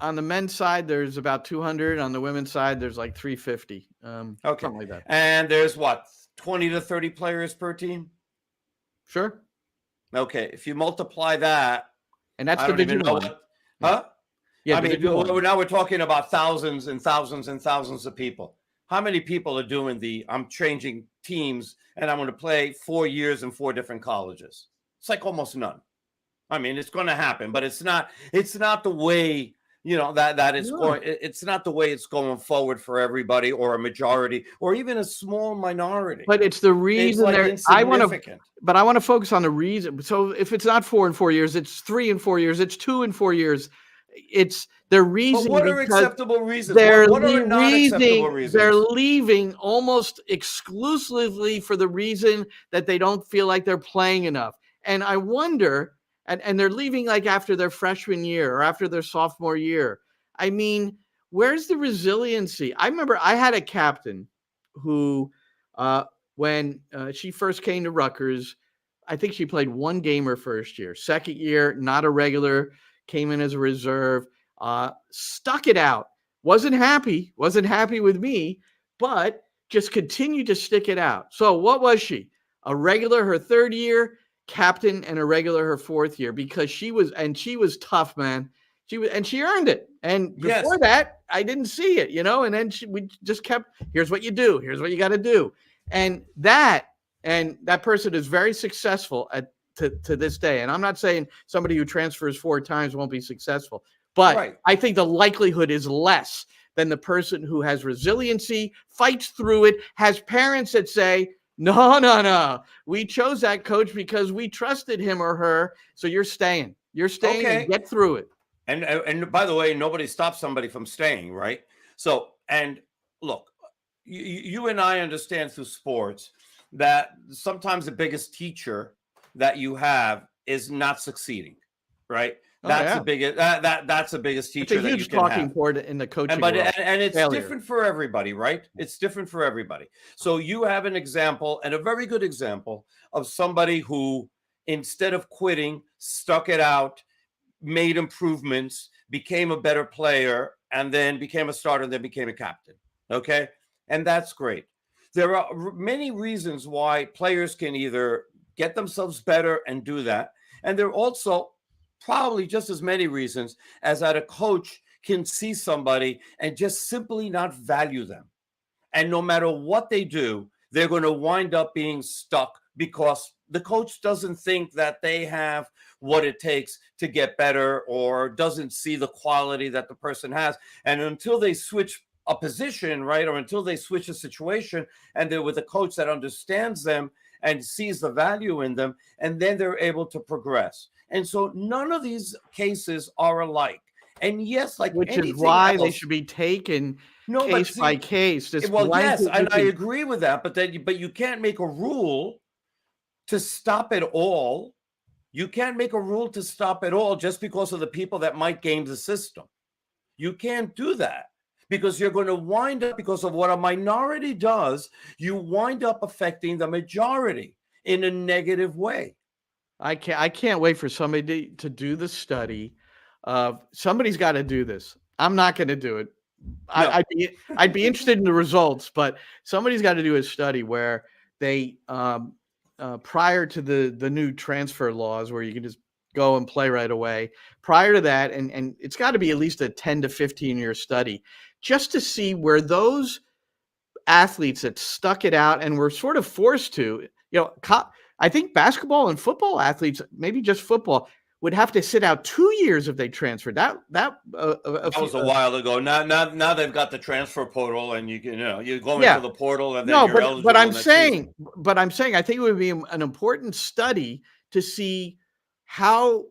On the men's side, there's about 200. On the women's side, there's like 350. Okay, something like that. And there's what, 20 to 30 players per team? Sure. Okay, if you multiply that, and that's Division I. Huh? Yeah. I mean, now we're talking about thousands and thousands and thousands of people. How many people are doing I'm changing teams and I'm going to play 4 years in 4 different colleges? It's like almost none. I mean, it's going to happen, but it's not the way, that it's going. It's not the way it's going forward for everybody or a majority or even a small minority. But it's the reason I want to focus on the reason. So if it's not 4 in 4 years, it's 3 in 4 years, it's 2 in 4 years. It's the reason. But what are acceptable reasons? What are not acceptable reasons? They're leaving almost exclusively for the reason that they don't feel like they're playing enough. And I wonder, and they're leaving like after their freshman year or after their sophomore year. I mean, where's the resiliency? I remember I had a captain who, when she first came to Rutgers, I think she played 1 game her first year. Second year, not a regular. Came in as a reserve, stuck it out. Wasn't happy with me, but just continued to stick it out. So what was she? A regular her 3rd year, captain, and a regular her 4th year, because she was tough, man. She earned it. And before that, I didn't see it, and then we just kept, here's what you do. Here's what you got to do. And that person is very successful to this day. And I'm not saying somebody who transfers 4 times won't be successful, but I think the likelihood is less than the person who has resiliency, fights through it, has parents that say, no, we chose that coach because we trusted him or her. So you're staying and get through it. And by the way, nobody stops somebody from staying, right? So, and look, you and I understand through sports that sometimes the biggest teacher that you have is not succeeding, right? That's the biggest. That's the biggest teacher. It's a huge talking point in the coaching world. And it's different for everybody, right? It's different for everybody. So you have an example, and a very good example, of somebody who, instead of quitting, stuck it out, made improvements, became a better player, and then became a starter, and then became a captain. Okay, and that's great. There are many reasons why players can either get themselves better and do that. And there are also probably just as many reasons as that a coach can see somebody and just simply not value them. And no matter what they do, they're going to wind up being stuck because the coach doesn't think that they have what it takes to get better, or doesn't see the quality that the person has. And until they switch a position, right, or until they switch a situation and they're with a coach that understands them and sees the value in them, and then they're able to progress. And so none of these cases are alike. And yes, like which is anything why they else- should be taken No, but case see- by case. This Well, yes, blanket and I looking- agree with that, but you can't make a rule to stop it all. You can't make a rule to stop it all just because of the people that might game the system. You can't do that, because you're going to wind up, because of what a minority does, you wind up affecting the majority in a negative way. I can't wait for somebody to do the study. Somebody's got to do this. I'm not going to do it. No. I'd be interested in the results, but somebody's got to do a study where they prior to the new transfer laws, where you can just go and play right away. Prior to that, and it's got to be at least a 10 to 15 year study, just to see where those athletes that stuck it out and were sort of forced to, I think basketball and football athletes, maybe just football, would have to sit out 2 years if they transferred. That was a while ago. Now they've got the transfer portal, and you go Yeah. into the portal, and then No, you're eligible but I'm next saying, season. I think it would be an important study to see how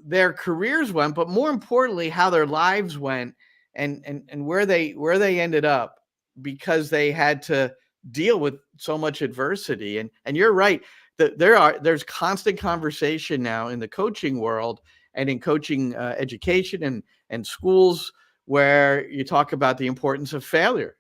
their careers went, but more importantly, how their lives went, and where they ended up, because they had to deal with so much adversity. And you're right. There's constant conversation now in the coaching world and in coaching education and schools, where you talk about the importance of failure.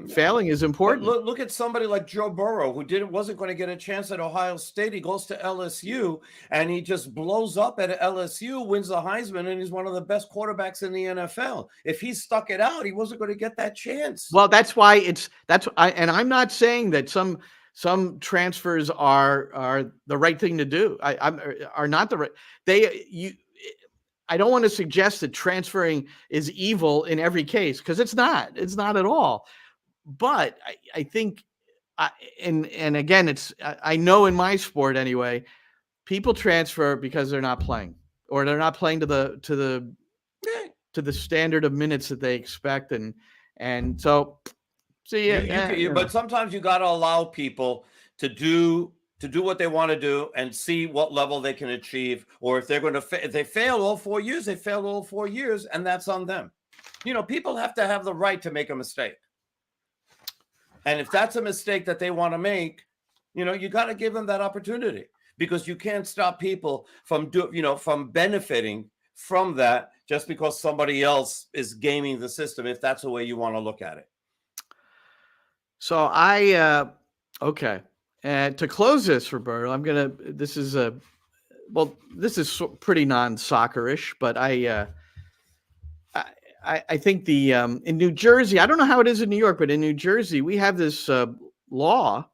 Failing is But important. look at somebody like Joe Burrow, who wasn't going to get a chance at Ohio State. He goes to LSU, and he just blows up at LSU, wins the Heisman, and he's one of the best quarterbacks in the NFL. If he stuck it out, he wasn't going to get that chance. Well, that's why and I'm not saying that some transfers are the right thing to do. Are not the right. I don't want to suggest that transferring is evil in every case, because it's not. It's not at all. But I think, and again, I know in my sport anyway, people transfer because they're not playing, or they're not playing to the standard of minutes that they expect, and so see. But sometimes you got to allow people to do what they want to do and see what level they can achieve. Or if they're going to if they fail all 4 years, they fail all 4 years, and that's on them. People have to have the right to make a mistake. And if that's a mistake that they want to make, you got to give them that opportunity, because you can't stop people from from benefiting from that just because somebody else is gaming the system, if that's the way you want to look at it. So okay. And to close this, Roberto, this is pretty non-soccerish, but I think in New Jersey, I don't know how it is in New York, but in New Jersey, we have this law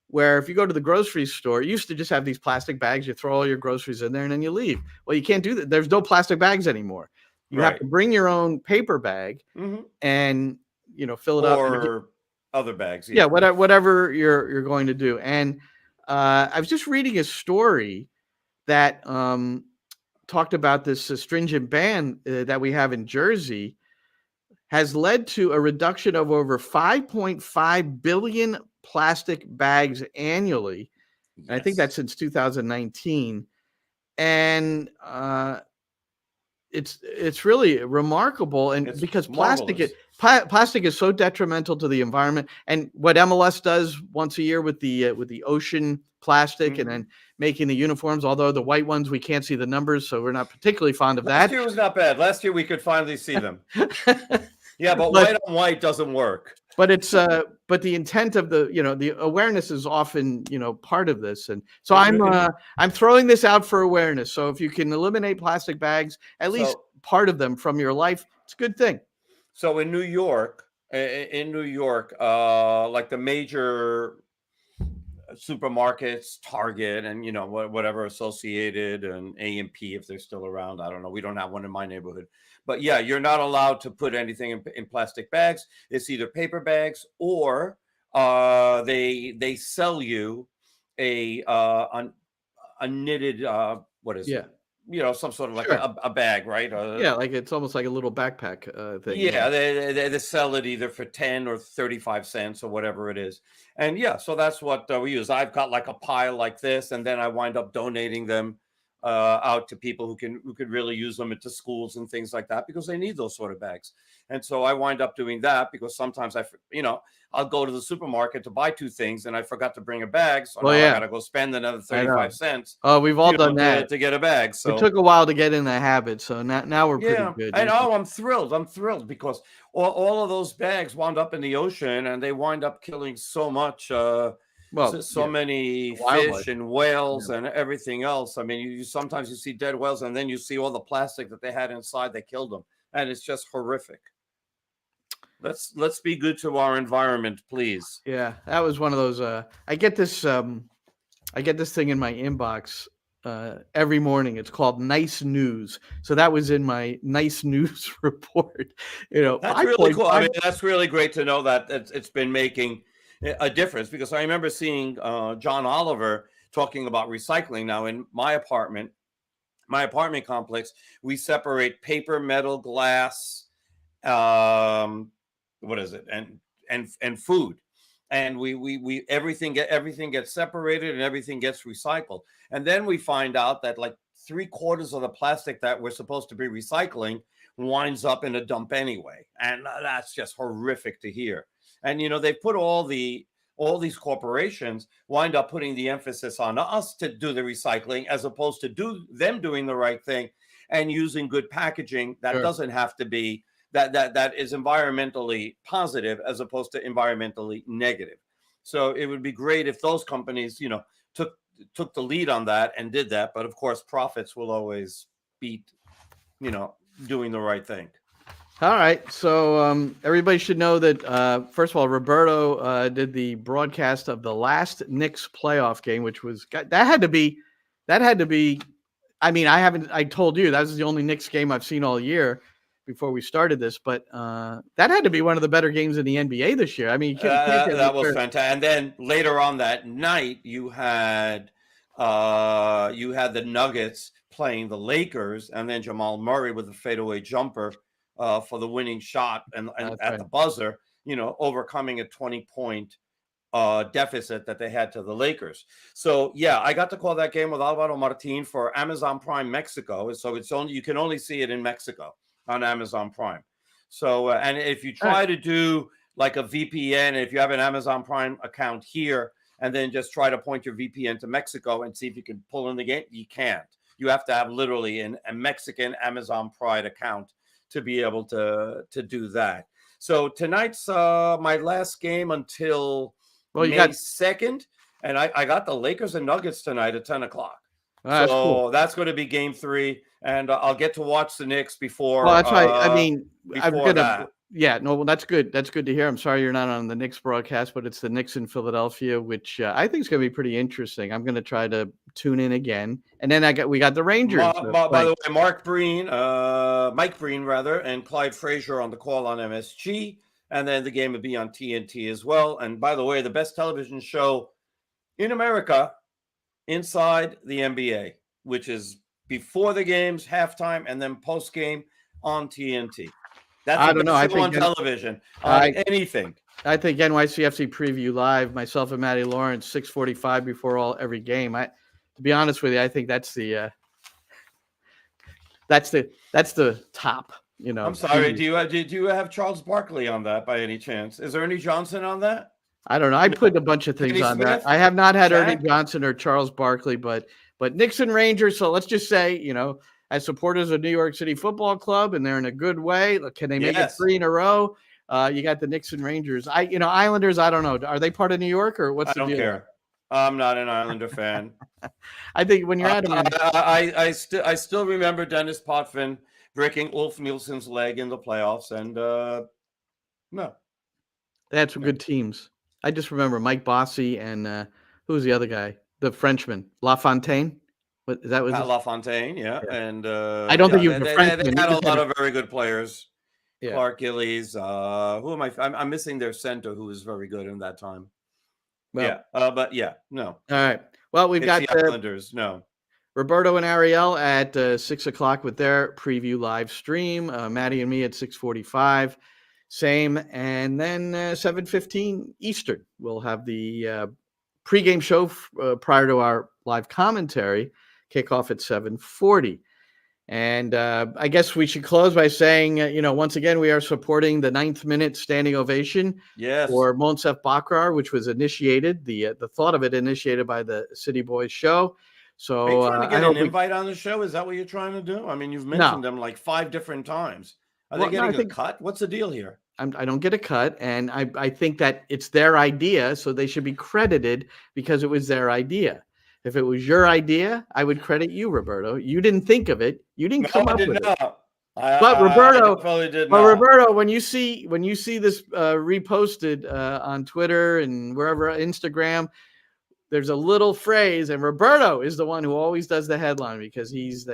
where if you go to the grocery store, you used to just have these plastic bags, you throw all your groceries in there and then you leave. Well, you can't do that. There's no plastic bags anymore. You have to bring your own paper bag and fill it up. Or other bags. Yeah, whatever you're going to do. And I was just reading a story that talked about this stringent ban that we have in Jersey has led to a reduction of over 5.5 billion plastic bags annually. Yes. I think that's since 2019. And it's really remarkable, and it's because plastic is so detrimental to the environment. And what MLS does once a year with the ocean plastic, and then making the uniforms, although the white ones we can't see the numbers, so we're not particularly fond of that. Last year was not bad. Last year we could finally see them. Yeah, but white on white doesn't work. But it's but the intent of the awareness is often part of this, and so I'm throwing this out for awareness. So if you can eliminate plastic bags, at least part of them from your life, it's a good thing. So in New York, like the major supermarkets, Target, and whatever Associated and A&P, if they're still around, I don't know. We don't have one in my neighborhood. But yeah, you're not allowed to put anything in plastic bags. It's either paper bags or they sell you a knitted what is Yeah. it? You know, some sort of like Sure. a bag, right? Yeah, like it's almost like a little backpack thing. Yeah, they sell it either for 10 or 35 cents or whatever it is. And yeah, so that's what we use. I've got like a pile like this, and then I wind up donating them out to people who could really use them into schools and things like that, because they need those sort of bags. And so I wind up doing that because sometimes I'll go to the supermarket to buy 2 things and I forgot to bring a bag, so now I gotta go spend another 35 cents. Oh, we've all done that to get a bag. So it took a while to get in the habit. So now we're pretty good. And I'm thrilled. I'm thrilled because all of those bags wound up in the ocean, and they wind up killing so much. Many fish and whales and everything else. I mean, you sometimes you see dead whales, and then you see all the plastic that they had inside. They killed them, and it's just horrific. Let's be good to our environment, please. Yeah, that was one of those. I get this thing in my inbox every morning. It's called Nice News. So that was in my Nice News report. That's really cool. I mean, that's really great to know that it's been making a difference, because I remember seeing John Oliver talking about recycling. Now, in my apartment complex, we separate paper, metal, glass, and food, and we everything gets separated and everything gets recycled. And then we find out that like 3/4 of the plastic that we're supposed to be recycling winds up in a dump anyway, and that's just horrific to hear. And they've put all these corporations wind up putting the emphasis on us to do the recycling, as opposed to them doing the right thing and using good packaging that doesn't have to be that is environmentally positive as opposed to environmentally negative. So it would be great if those companies, took the lead on that and did that. But of course, profits will always beat, doing the right thing. All right. So everybody should know that, first of all, Roberto did the broadcast of the last Knicks playoff game, which was that had to be. I mean, I told you that was the only Knicks game I've seen all year before we started this, but that had to be one of the better games in the NBA this year. I mean, that was fantastic. And then later on that night, you had the Nuggets playing the Lakers, and then Jamal Murray with a fadeaway jumper for the winning shot and at the buzzer, overcoming a 20-point deficit that they had to the Lakers. So yeah, I got to call that game with Alvaro Martin for Amazon Prime Mexico. So you can only see it in Mexico on Amazon Prime. So and if you try to do like a VPN, if you have an Amazon Prime account here, and then just try to point your VPN to Mexico and see if you can pull in the game, you can't. You have to have literally a Mexican Amazon Prime account to be able to do that. So tonight's my last game until May 2nd, and I got the Lakers and Nuggets tonight at 10 o'clock. That's cool. That's going to be game 3, and I'll get to watch the Knicks before. Well, that's right. I mean, that. Yeah, no, well, that's good. That's good to hear. I'm sorry you're not on the Knicks broadcast, but it's the Knicks in Philadelphia, which I think is going to be pretty interesting. I'm going to try to tune in again, and then we got the Rangers. By the way, Mike Breen, and Clyde Frazier on the call on MSG, and then the game would be on TNT as well. And by the way, the best television show in America inside the NBA, which is before the games, halftime, and then post game on TNT. That's I don't know. I think on television, anything. I think NYCFC Preview Live, myself and Matty Lawrence, 6:45 before every game. To be honest with you, I think that's the top. I'm sorry. Do you have Charles Barkley on that by any chance? Is there Ernie Johnson on that? I don't know. I put a bunch of things on that. I have not had Ernie Johnson or Charles Barkley, but Knicks and Rangers. So let's just say, as supporters of New York City Football Club, and they're in a good way. Can they make it 3 in a row? You got the Knicks and Rangers. Islanders. I don't know. Are they part of New York, or what's the deal? I don't care. I'm not an Islander fan. I think when you're at I still remember Dennis Potvin breaking Ulf Nielsen's leg in the playoffs, and no, they had some good teams. I just remember Mike Bossy and who was the other guy? The Frenchman, LaFontaine. What is that? Was LaFontaine, yeah. And I don't think he was a Frenchman. They had a lot of very good players. Yeah. Clark Gillies. Who am I? I'm missing their center, who was very good in that time. Well, but yeah, no. all right. Well, we've It's got the Islanders. No. Roberto and Ariel at 6 o'clock with their preview live stream. Maddie and me at 6:45. Same. And then 7:15 Eastern. We'll have the pregame show prior to our live commentary. Kickoff at 7:40. And I guess we should close by saying, once again, we are supporting the 9th-minute standing ovation for Mounsef Bakrar, which was initiated, the thought of it initiated by the City Boys show. So Are you trying to get an invite on the show? Is that what you're trying to do? I mean, you've mentioned them like 5 different times. Are they getting a cut? What's the deal here? I don't get a cut, and I think that it's their idea, so they should be credited because it was their idea. If it was your idea, I would credit you, Roberto. You didn't think of it. You didn't come up with it. But Roberto, when you see this reposted on Twitter and wherever, Instagram, there's a little phrase, and Roberto is the one who always does the headline because he's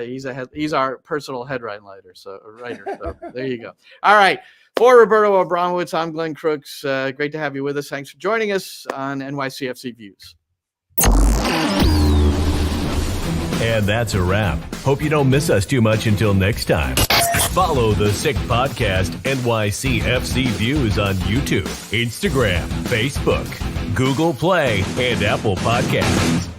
our personal headline writer. So there you go. All right. For Roberto Abramowitz, I'm Glenn Crooks. Great to have you with us. Thanks for joining us on NYCFC Views. And that's a wrap. Hope you don't miss us too much until next time. Follow the Sick Podcast NYCFC Views on YouTube, Instagram, Facebook, Google Play, and Apple Podcasts.